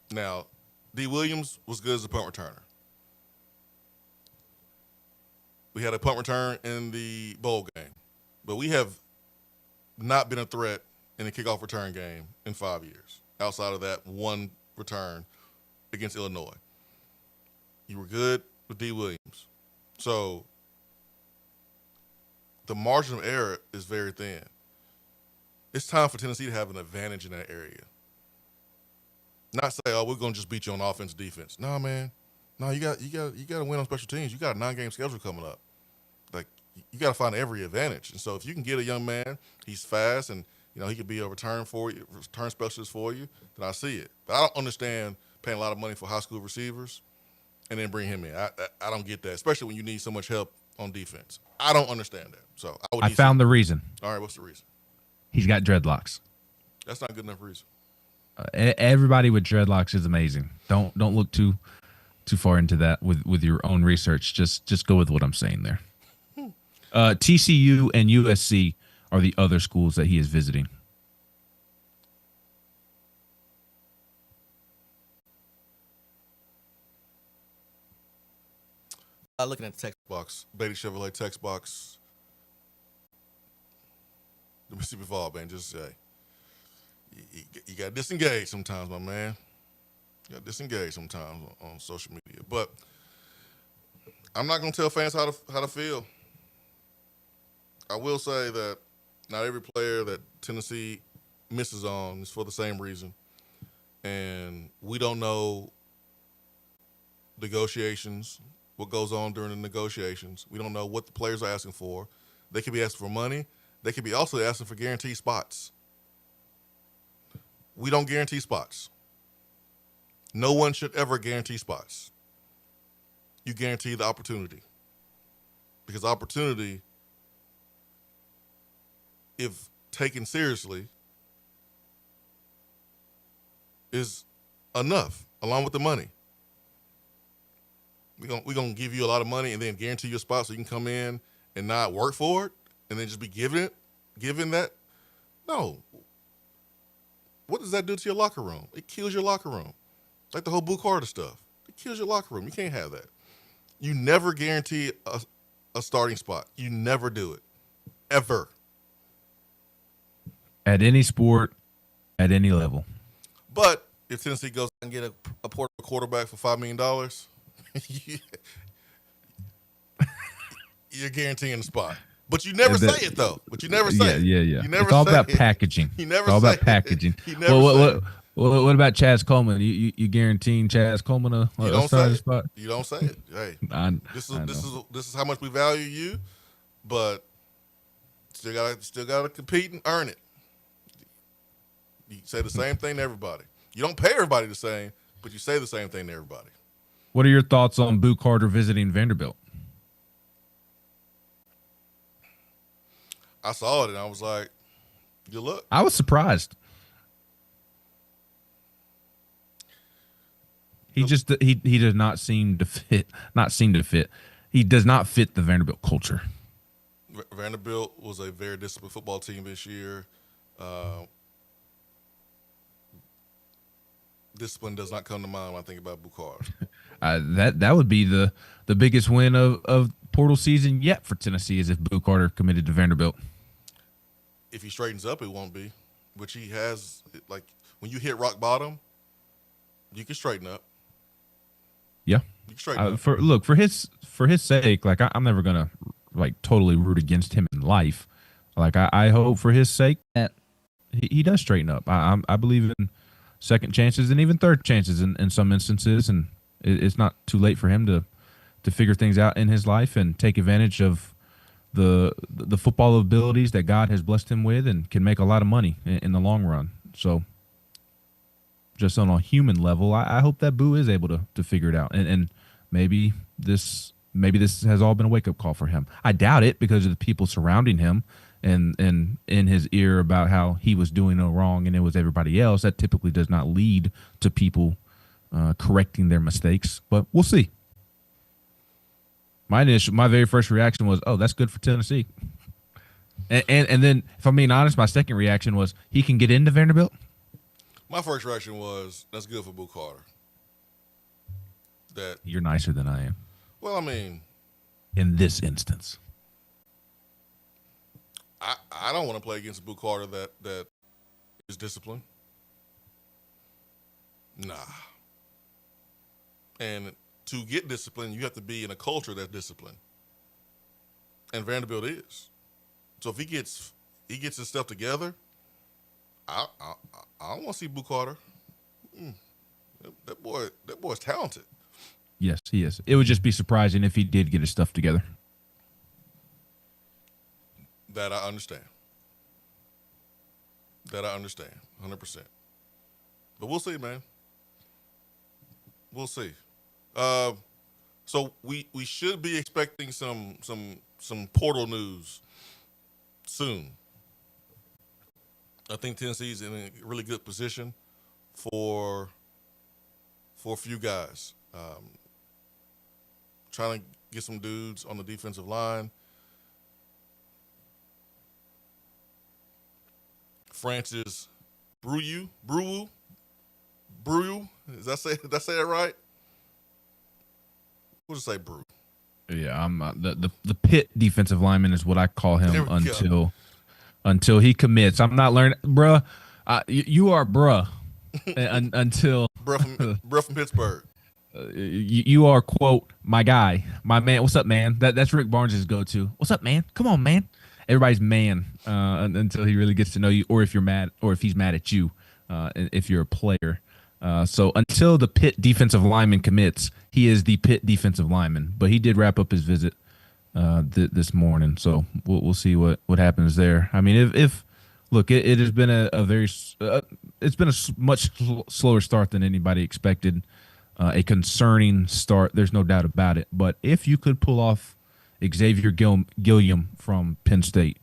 Now, D. Williams was good as a punt returner. We had a punt return in the bowl game, but we have not been a threat in the kickoff return game in 5 years, outside of that one return against Illinois. You were good with D. Williams. So the margin of error is very thin. It's time for Tennessee to have an advantage in that area. Not say, we're gonna just beat you on offense, defense. No, man. No, you got to win on special teams. You got a 9-game schedule coming up. Like, you got to find every advantage. And so if you can get a young man, he's fast, and he could be a return specialist for you, then I see it. But I don't understand paying a lot of money for high school receivers and then bring him in. I don't get that, especially when you need so much help on defense. I don't understand that. So
I found the reason.
All right, what's the reason?
He's got dreadlocks.
That's not a good enough reason.
Everybody with dreadlocks is amazing. Don't look too far into that with your own research. Just go with what I'm saying there. TCU and USC are the other schools that he is visiting.
Looking at the text box, Beatty Chevrolet text box. Let me see before, man. Just say. You got to disengage sometimes, my man. You got to disengage sometimes on social media. But I'm not going to tell fans how to feel. I will say that not every player that Tennessee misses on is for the same reason. And we don't know negotiations, what goes on during the negotiations. We don't know what the players are asking for. They could be asking for money. They could be also asking for guaranteed spots. We don't guarantee spots. No one should ever guarantee spots. You guarantee the opportunity. Because opportunity, if taken seriously, is enough, along with the money. We're gonna give you a lot of money and then guarantee your spot so you can come in and not work for it and then just be given that. No. What does that do to your locker room? It kills your locker room. Like the whole Boo Carter stuff. It kills your locker room. You can't have that. You never guarantee a starting spot. You never do it. Ever.
At any sport, at any level.
But if Tennessee goes and get a portable quarterback for $5 million, you're guaranteeing the spot. But you never say it, though. But you never say it.
Yeah.
You never
it's all
say
about
it.
packaging.
You never
it's all
say
about packaging.
You never
What about Chaz Coleman? You guaranteeing Chaz Coleman a starting spot?
You don't say it. Hey, this is how much we value you, but still gotta compete and earn it. You say the same thing to everybody. You don't pay everybody the same, but you say the same thing to everybody.
What are your thoughts on Boo Carter visiting Vanderbilt?
I saw it and I was like, good luck.
I was surprised. He does not seem to fit. He does not fit the Vanderbilt culture.
Vanderbilt was a very disciplined football team this year. Discipline does not come to mind when I think about Boo Carter.
That would be the biggest win of portal season yet for Tennessee, is if Boo Carter committed to Vanderbilt.
If he straightens up, it won't be, which he has. Like when you hit rock bottom, you can straighten up.
Yeah,
you can straighten up.
For his sake, like I'm never gonna like totally root against him in life. Like I hope for his sake that he does straighten up. I believe in second chances and even third chances in some instances, and it's not too late for him to figure things out in his life and take advantage of the football abilities that God has blessed him with, and can make a lot of money in the long run. So just on a human level, I hope that Boo is able to figure it out, and maybe this has all been a wake up call for him. I doubt it, because of the people surrounding him and in his ear about how he was doing no wrong and it was everybody else. That typically does not lead to people correcting their mistakes, but we'll see. My very first reaction was, oh, that's good for Tennessee. And then, if I'm being honest, my second reaction was, he can get into Vanderbilt.
My first reaction was, that's good for Boo Carter. That
you're nicer than I am.
Well, I mean,
in this instance,
I don't want to play against a Boo Carter that is disciplined. Nah. And to get disciplined, you have to be in a culture that's disciplined, and Vanderbilt is. So if he gets his stuff together, I don't want to see Boo Carter. That boy's talented.
Yes, he is. It would just be surprising if he did get his stuff together.
That I understand. 100%. But we'll see, man. We'll see. So we should be expecting some portal news soon. I think Tennessee's in a really good position for a few guys. Trying to get some dudes on the defensive line. Francis Brew. Did I say it right? We'll just say Brew.
Yeah, I'm the Pitt defensive lineman is what I call him until he commits. I'm not learning, bruh. You are bruh until
bruh from Pittsburgh.
You are, quote, my guy, my man. What's up, man? That's Rick Barnes' go-to. What's up, man? Come on, man. Everybody's man until he really gets to know you, or if you're mad, or if he's mad at you, if you're a player. So until the Pitt defensive lineman commits, he is the Pitt defensive lineman. But he did wrap up his visit this morning, so we'll see what happens there. I mean, if look, it has been it's been a much slower start than anybody expected. A concerning start, there's no doubt about it. But if you could pull off Xavier Gilliam from Penn State,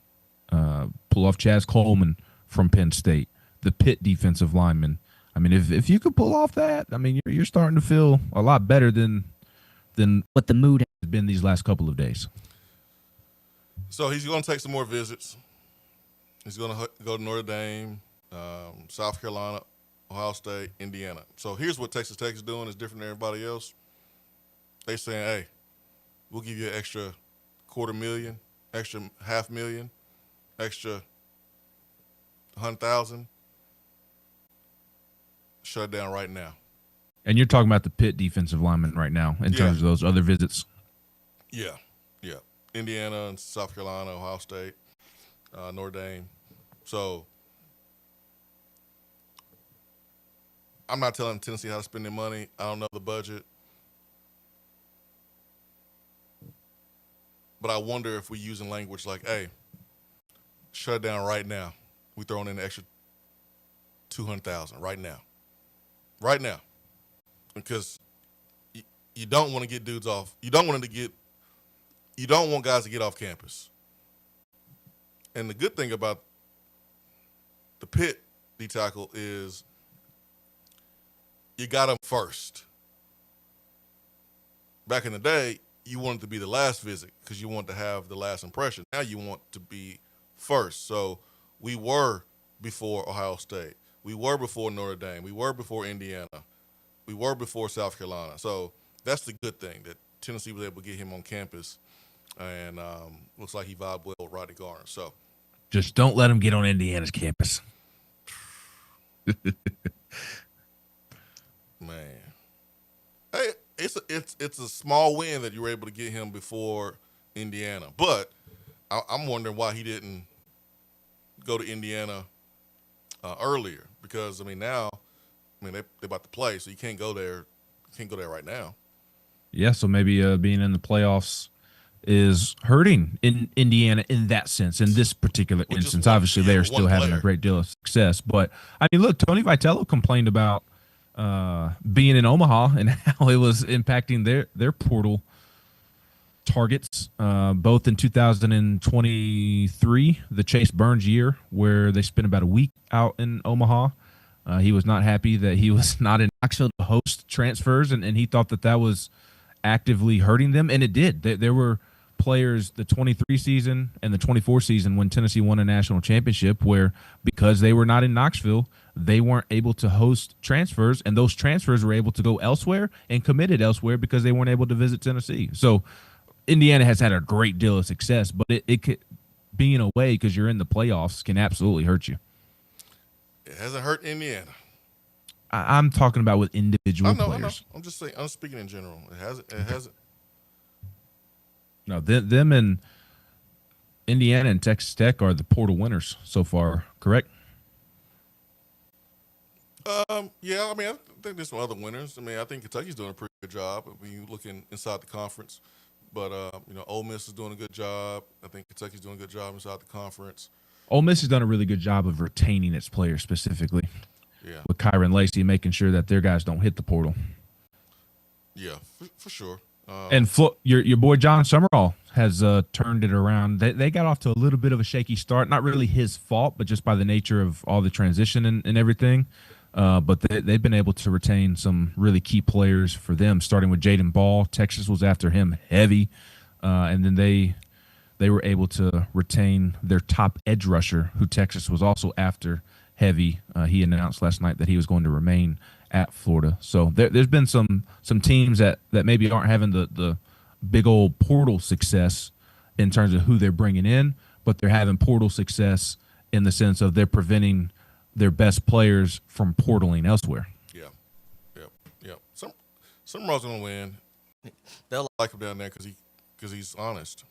pull off Chaz Coleman from Penn State, the Pitt defensive lineman, I mean, if you could pull off that, I mean, you're starting to feel a lot better than what the mood has been these last couple of days.
So he's going to take some more visits. He's going to go to Notre Dame, South Carolina, Ohio State, Indiana. So here's what Texas Tech is doing is different than everybody else. They saying, hey, we'll give you an extra $250,000, extra $500,000, extra $100,000. Shut it down right now.
And you're talking about the Pitt defensive lineman right now in terms of those other visits?
Yeah. Indiana and South Carolina, Ohio State, Notre Dame. So I'm not telling Tennessee how to spend their money. I don't know the budget. But I wonder if we're using language like, hey, shut it down right now. We're throwing in an extra $200,000 right now. Right now. Because you don't want to get dudes off. You don't want guys to get off campus. And the good thing about the Pitt D tackle is you got them first. Back in the day, you wanted to be the last visit because you want to have the last impression. Now you want to be first. So we were before Ohio State. We were before Notre Dame. We were before Indiana. We were before South Carolina. So that's the good thing, that Tennessee was able to get him on campus, and looks like he vibed well with Rodney Garner. So
Just don't let him get on Indiana's campus.
man, hey, it's a small win that you were able to get him before Indiana, but I'm wondering why he didn't go to Indiana earlier, because now they're about to play, so you can't go there. You can't go there right now.
Yeah, so maybe being in the playoffs is hurting in Indiana in that sense, in this particular instance. Obviously, they are still having a great deal of success. But, I mean, look, Tony Vitello complained about being in Omaha and how it was impacting their portal targets, both in 2023, the Chase Burns year, where they spent about a week out in Omaha. He was not happy that he was not in Knoxville to host transfers, and he thought that was actively hurting them, and it did. There were players the 23 season and the 24 season when Tennessee won a national championship where, because they were not in Knoxville, they weren't able to host transfers, and those transfers were able to go elsewhere and committed elsewhere because they weren't able to visit Tennessee. So Indiana has had a great deal of success, but it could, being away because you're in the playoffs, can absolutely hurt you.
It hasn't hurt Indiana.
I'm talking about with individual players.
I know. I'm just saying. I'm speaking in general. It hasn't.
No, them and Indiana and Texas Tech are the portal winners so far. Correct?
Yeah. I think there's some other winners. I think Kentucky's doing a pretty good job when you look inside the conference. But Ole Miss is doing a good job. I think Kentucky's doing a good job inside the conference.
Ole Miss has done a really good job of retaining its players specifically.
Yeah.
With Kyron Lacey, making sure that their guys don't hit the portal.
Yeah, for sure.
And your boy John Summerall has turned it around. They got off to a little bit of a shaky start. Not really his fault, but just by the nature of all the transition and everything. But they've been able to retain some really key players for them, starting with Jaden Ball. Texas was after him heavy. And then they were able to retain their top edge rusher, who Texas was also after heavy. He announced last night that he was going to remain at Florida. So there's been some teams that maybe aren't having the big old portal success in terms of who they're bringing in, but they're having portal success in the sense of they're preventing their best players from portaling elsewhere.
Yeah. Summerall's going to win. They'll like him down there because he's honest.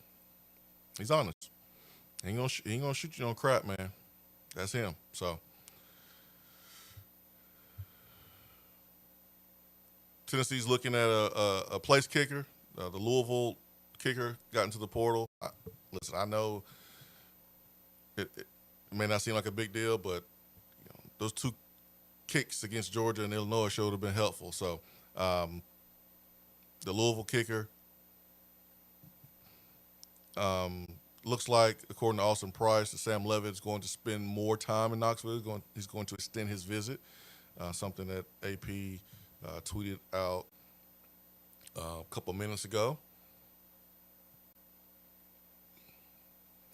He's honest. He ain't gonna shoot you on crap, man. That's him. So Tennessee's looking at a place kicker. The Louisville kicker got into the portal. Listen, I know it may not seem like a big deal, but those two kicks against Georgia and Illinois sure would have been helpful. So the Louisville kicker looks like, according to Austin Price, that Sam Levitt is going to spend more time in Knoxville. He's going to extend his visit, something that AP tweeted out a couple minutes ago.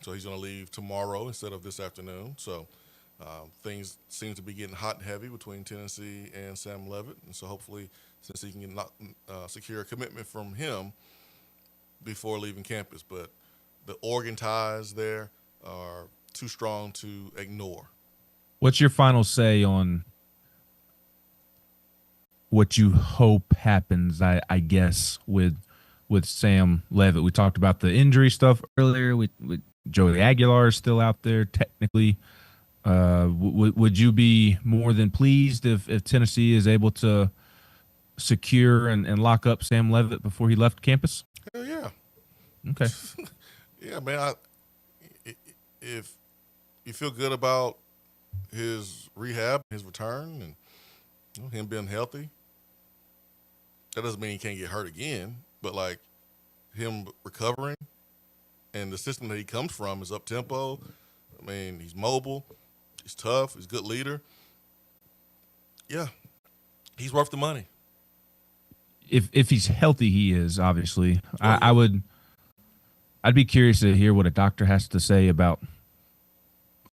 So he's going to leave tomorrow instead of this afternoon. So things seem to be getting hot and heavy between Tennessee and Sam Levitt. And so hopefully Tennessee can secure a commitment from him before leaving campus. But the Oregon ties there are too strong to ignore.
What's your final say on what you hope happens, I guess, with Sam Levitt? We talked about the injury stuff earlier. With Joey Aguilar is still out there technically. Would you be more than pleased if Tennessee is able to secure and lock up Sam Levitt before he left campus?
Hell yeah.
Okay.
Yeah, man. If you feel good about his rehab, his return, and him being healthy, that doesn't mean he can't get hurt again. But like him recovering, and the system that he comes from is up tempo. I mean, he's mobile, he's tough, he's a good leader. Yeah, he's worth the money.
If he's healthy, he is obviously. I'd be curious to hear what a doctor has to say about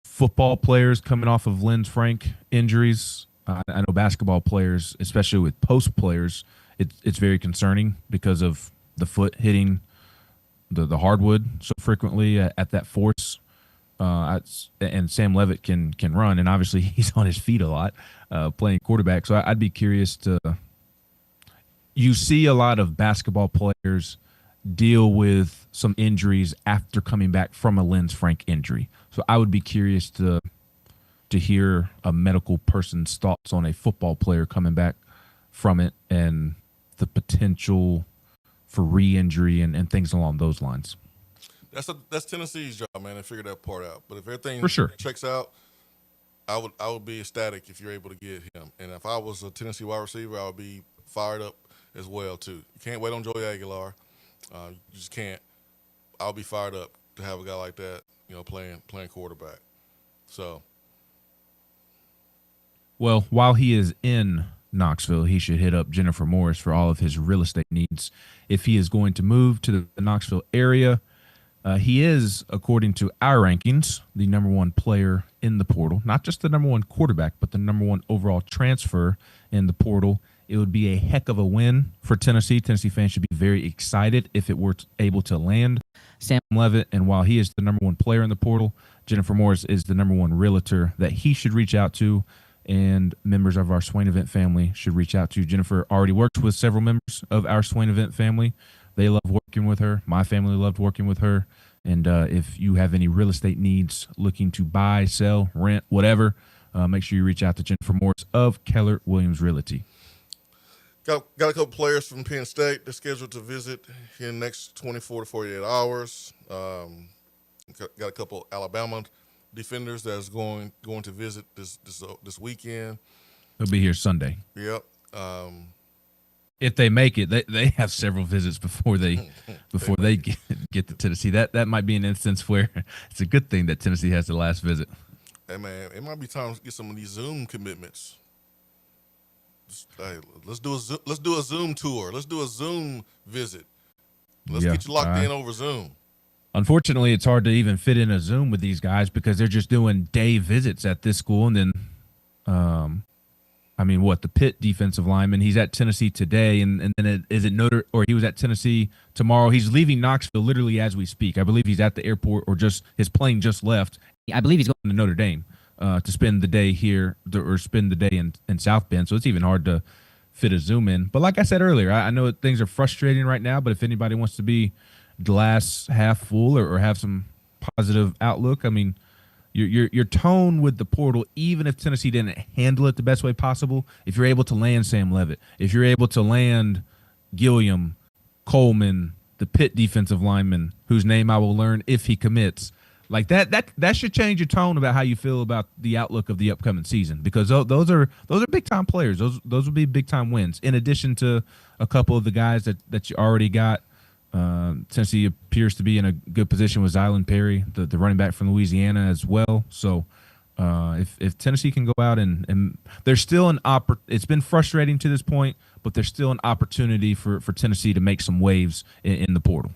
football players coming off of Lynn Frank injuries. I know basketball players, especially with post players, it's very concerning because of the foot hitting the hardwood so frequently at that force. And Sam Levitt can run, and obviously he's on his feet a lot playing quarterback. So I'd be curious to. You see a lot of basketball players deal with some injuries after coming back from a Lens Frank injury. So I would be curious to hear a medical person's thoughts on a football player coming back from it and the potential for re-injury and things along those lines.
That's Tennessee's job, man, to figure that part out. But if everything
For sure
checks out, I would be ecstatic if you're able to get him. And if I was a Tennessee wide receiver, I would be fired up as well too. You can't wait on Joey Aguilar. You just can't. I'll be fired up to have a guy like that, playing quarterback. So,
well, while he is in Knoxville, he should hit up Jennifer Morris for all of his real estate needs. If he is going to move to the Knoxville area, he is, according to our rankings, the number one player in the portal. Not just the number one quarterback, but the number one overall transfer in the portal. It would be a heck of a win for Tennessee. Tennessee fans should be very excited if it were able to land Sam Levitt. And while he is the number one player in the portal, Jennifer Morris is the number one realtor that he should reach out to, and members of our Swain Event family should reach out to. Jennifer already works with several members of our Swain Event family. They love working with her. My family loved working with her. And if you have any real estate needs, looking to buy, sell, rent, whatever, make sure you reach out to Jennifer Morris of Keller Williams Realty.
Got a couple players from Penn State they're scheduled to visit in the next 24 to 48 hours. Got a couple Alabama defenders that's going to visit this weekend.
They'll be here Sunday.
Yep.
If they make it, they have several visits before they get to Tennessee. That might be an instance where it's a good thing that Tennessee has the last visit.
Hey man, it might be time to get some of these Zoom commitments. Hey, let's do a Zoom tour. Let's do a Zoom visit. Let's get you locked in over Zoom.
Unfortunately, it's hard to even fit in a Zoom with these guys because they're just doing day visits at this school. And then, the Pitt defensive lineman, he's at Tennessee today. And then he was at Tennessee tomorrow. He's leaving Knoxville literally as we speak. I believe he's at the airport or his plane just left. I believe he's going to Notre Dame to spend the day here or spend the day in South Bend. So it's even hard to fit a Zoom in. But like I said earlier, I know things are frustrating right now, but if anybody wants to be glass half full or have some positive outlook, your tone with the portal, even if Tennessee didn't handle it the best way possible, if you're able to land Sam Levitt, if you're able to land Gilliam, Coleman, the Pitt defensive lineman, whose name I will learn if he commits, like that should change your tone about how you feel about the outlook of the upcoming season, because those are big time players. Those will be big time wins. In addition to a couple of the guys that you already got, Tennessee appears to be in a good position with Zylan Perry, the running back from Louisiana as well. So if Tennessee can go out and there's still it's been frustrating to this point, but there's still an opportunity for Tennessee to make some waves in the portal.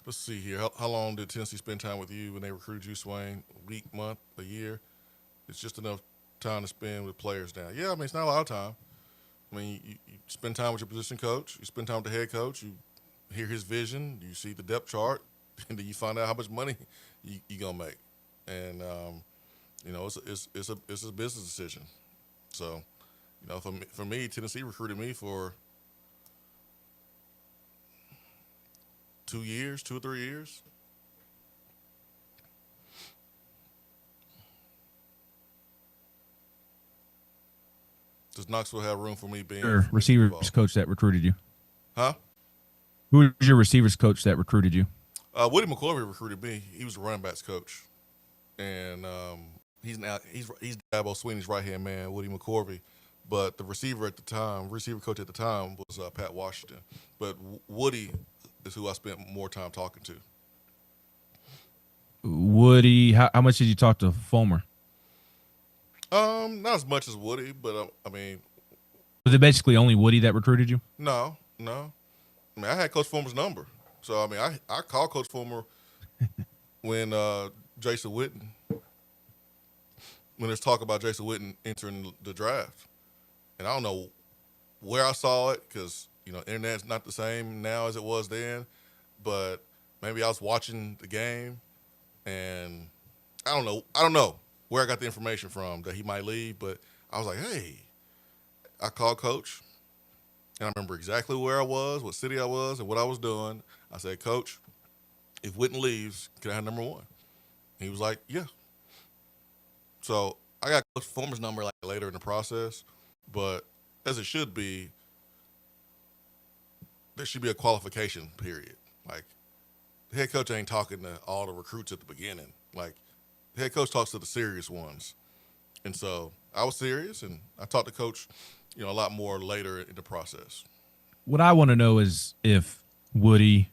Let's see here. How long did Tennessee spend time with you when they recruited you, Swain? A week, month, a year? It's just enough time to spend with players now. Yeah, it's not a lot of time. You spend time with your position coach. You spend time with the head coach. You hear his vision. You see the depth chart. And then you find out how much money you're going to make. And, it's a business decision. So, for me, Tennessee recruited me for 2 or 3 years. Does Knoxville have room for me being
your receivers coach that recruited you?
Huh?
Who was your receivers coach that recruited you?
Woody McCorvey recruited me. He was the running backs coach, and he's Dabo Sweeney's right hand man, Woody McCorvey. But the receiver coach at the time was Pat Washington. But Woody is who I spent more time talking to.
Woody, how much did you talk to Fulmer?
Not as much as Woody, but
Was it basically only Woody that recruited you?
No. I mean, I had Coach Fulmer's number. So, I mean, I called Coach Fulmer when Jason Witten, when there's talk about Jason Witten entering the draft. And I don't know where I saw it because, internet's not the same now as it was then. But maybe I was watching the game, and I don't know where I got the information from that he might leave. But I was like, hey, I called Coach, and I remember exactly where I was, what city I was, and what I was doing. I said, Coach, if Witten leaves, can I have number 1? He was like, yeah. So I got Coach Fulmer's number like later in the process, but as it should be, there should be a qualification period. Like, the head coach ain't talking to all the recruits at the beginning. Like, the head coach talks to the serious ones. And so I was serious, and I talked to Coach, a lot more later in the process.
What I want to know is if Woody,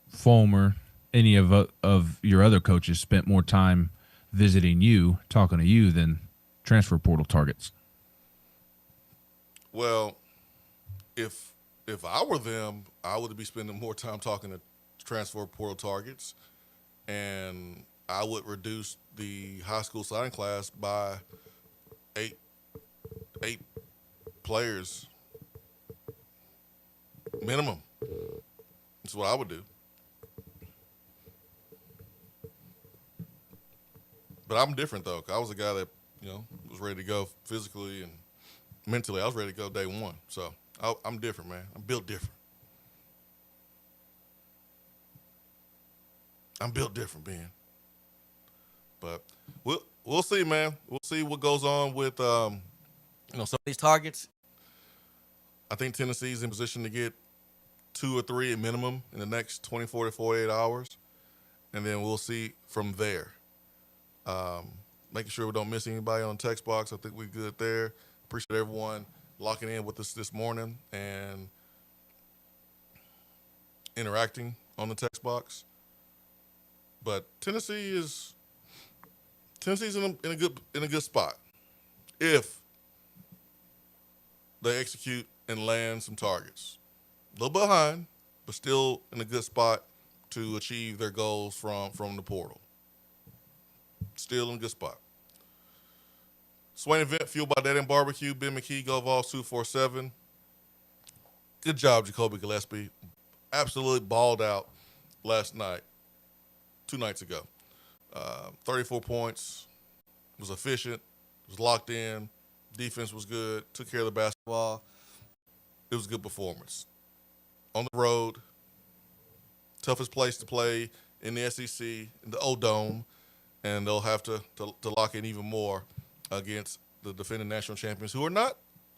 Fulmer, any of your other coaches spent more time visiting you, talking to you, than transfer portal targets.
Well, if I were them, I would be spending more time talking to transfer portal targets, and I would reduce the high school signing class by eight players minimum. That's what I would do. But I'm different, though. I was a guy that, was ready to go physically and mentally. I was ready to go day one. So I'm different, man. I'm built different. I'm built different, Ben. But we'll see, man. We'll see what goes on with some of these targets. I think Tennessee's in position to get 2 or 3 at minimum in the next 24 to 48 hours, and then we'll see from there. Making sure we don't miss anybody on the text box. I think we're good there. Appreciate everyone locking in with us this morning and interacting on the text box. But Tennessee's in a good spot if they execute and land some targets. A little behind, but still in a good spot to achieve their goals from the portal. Still in a good spot. Swain Event, fueled by Dead End Barbecue, Ben McKee, Go Vols 247. Good job, Jacoby Gillespie. Absolutely balled out last night, 2 nights ago. 34 points, was efficient, was locked in, defense was good, took care of the basketball. It was a good performance. On the road, toughest place to play in the SEC, in the O-Dome, and they'll have to lock in even more against the defending national champions, who are not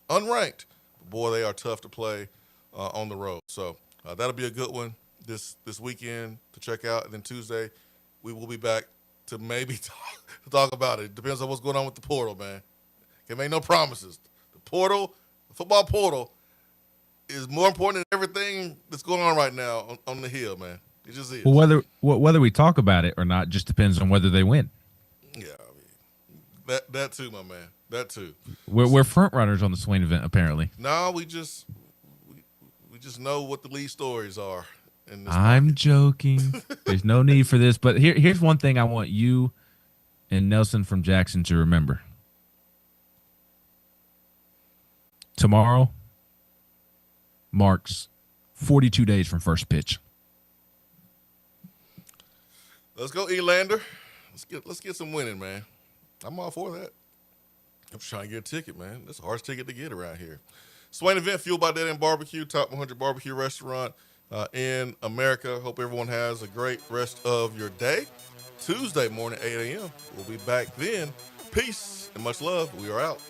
unranked. But boy, they are tough to play on the road. So that'll be a good one this weekend to check out. And then Tuesday, we will be back to maybe talk about it. Depends on what's going on with the portal, man. Can't make no promises. The portal, the football portal, is more important than everything that's going on right now on the Hill, man. It just is.
Well, whether we talk about it or not just depends on whether they win.
Yeah, I mean, that too, my man. That too.
We're front runners on the Swain Event, apparently.
No, we just know what the lead stories are.
I'm joking. There's no need for this. But here's one thing I want you and Nelson from Jackson to remember. Tomorrow marks 42 days from first pitch.
Let's go, Elander. Let's get some winning, man. I'm all for that. I'm just trying to get a ticket, man. That's the hardest ticket to get around here. Swain Event, fueled by Dead End Barbecue, top 100 barbecue restaurant in America. Hope everyone has a great rest of your day. Tuesday morning, 8 a.m. We'll be back then. Peace and much love. We are out.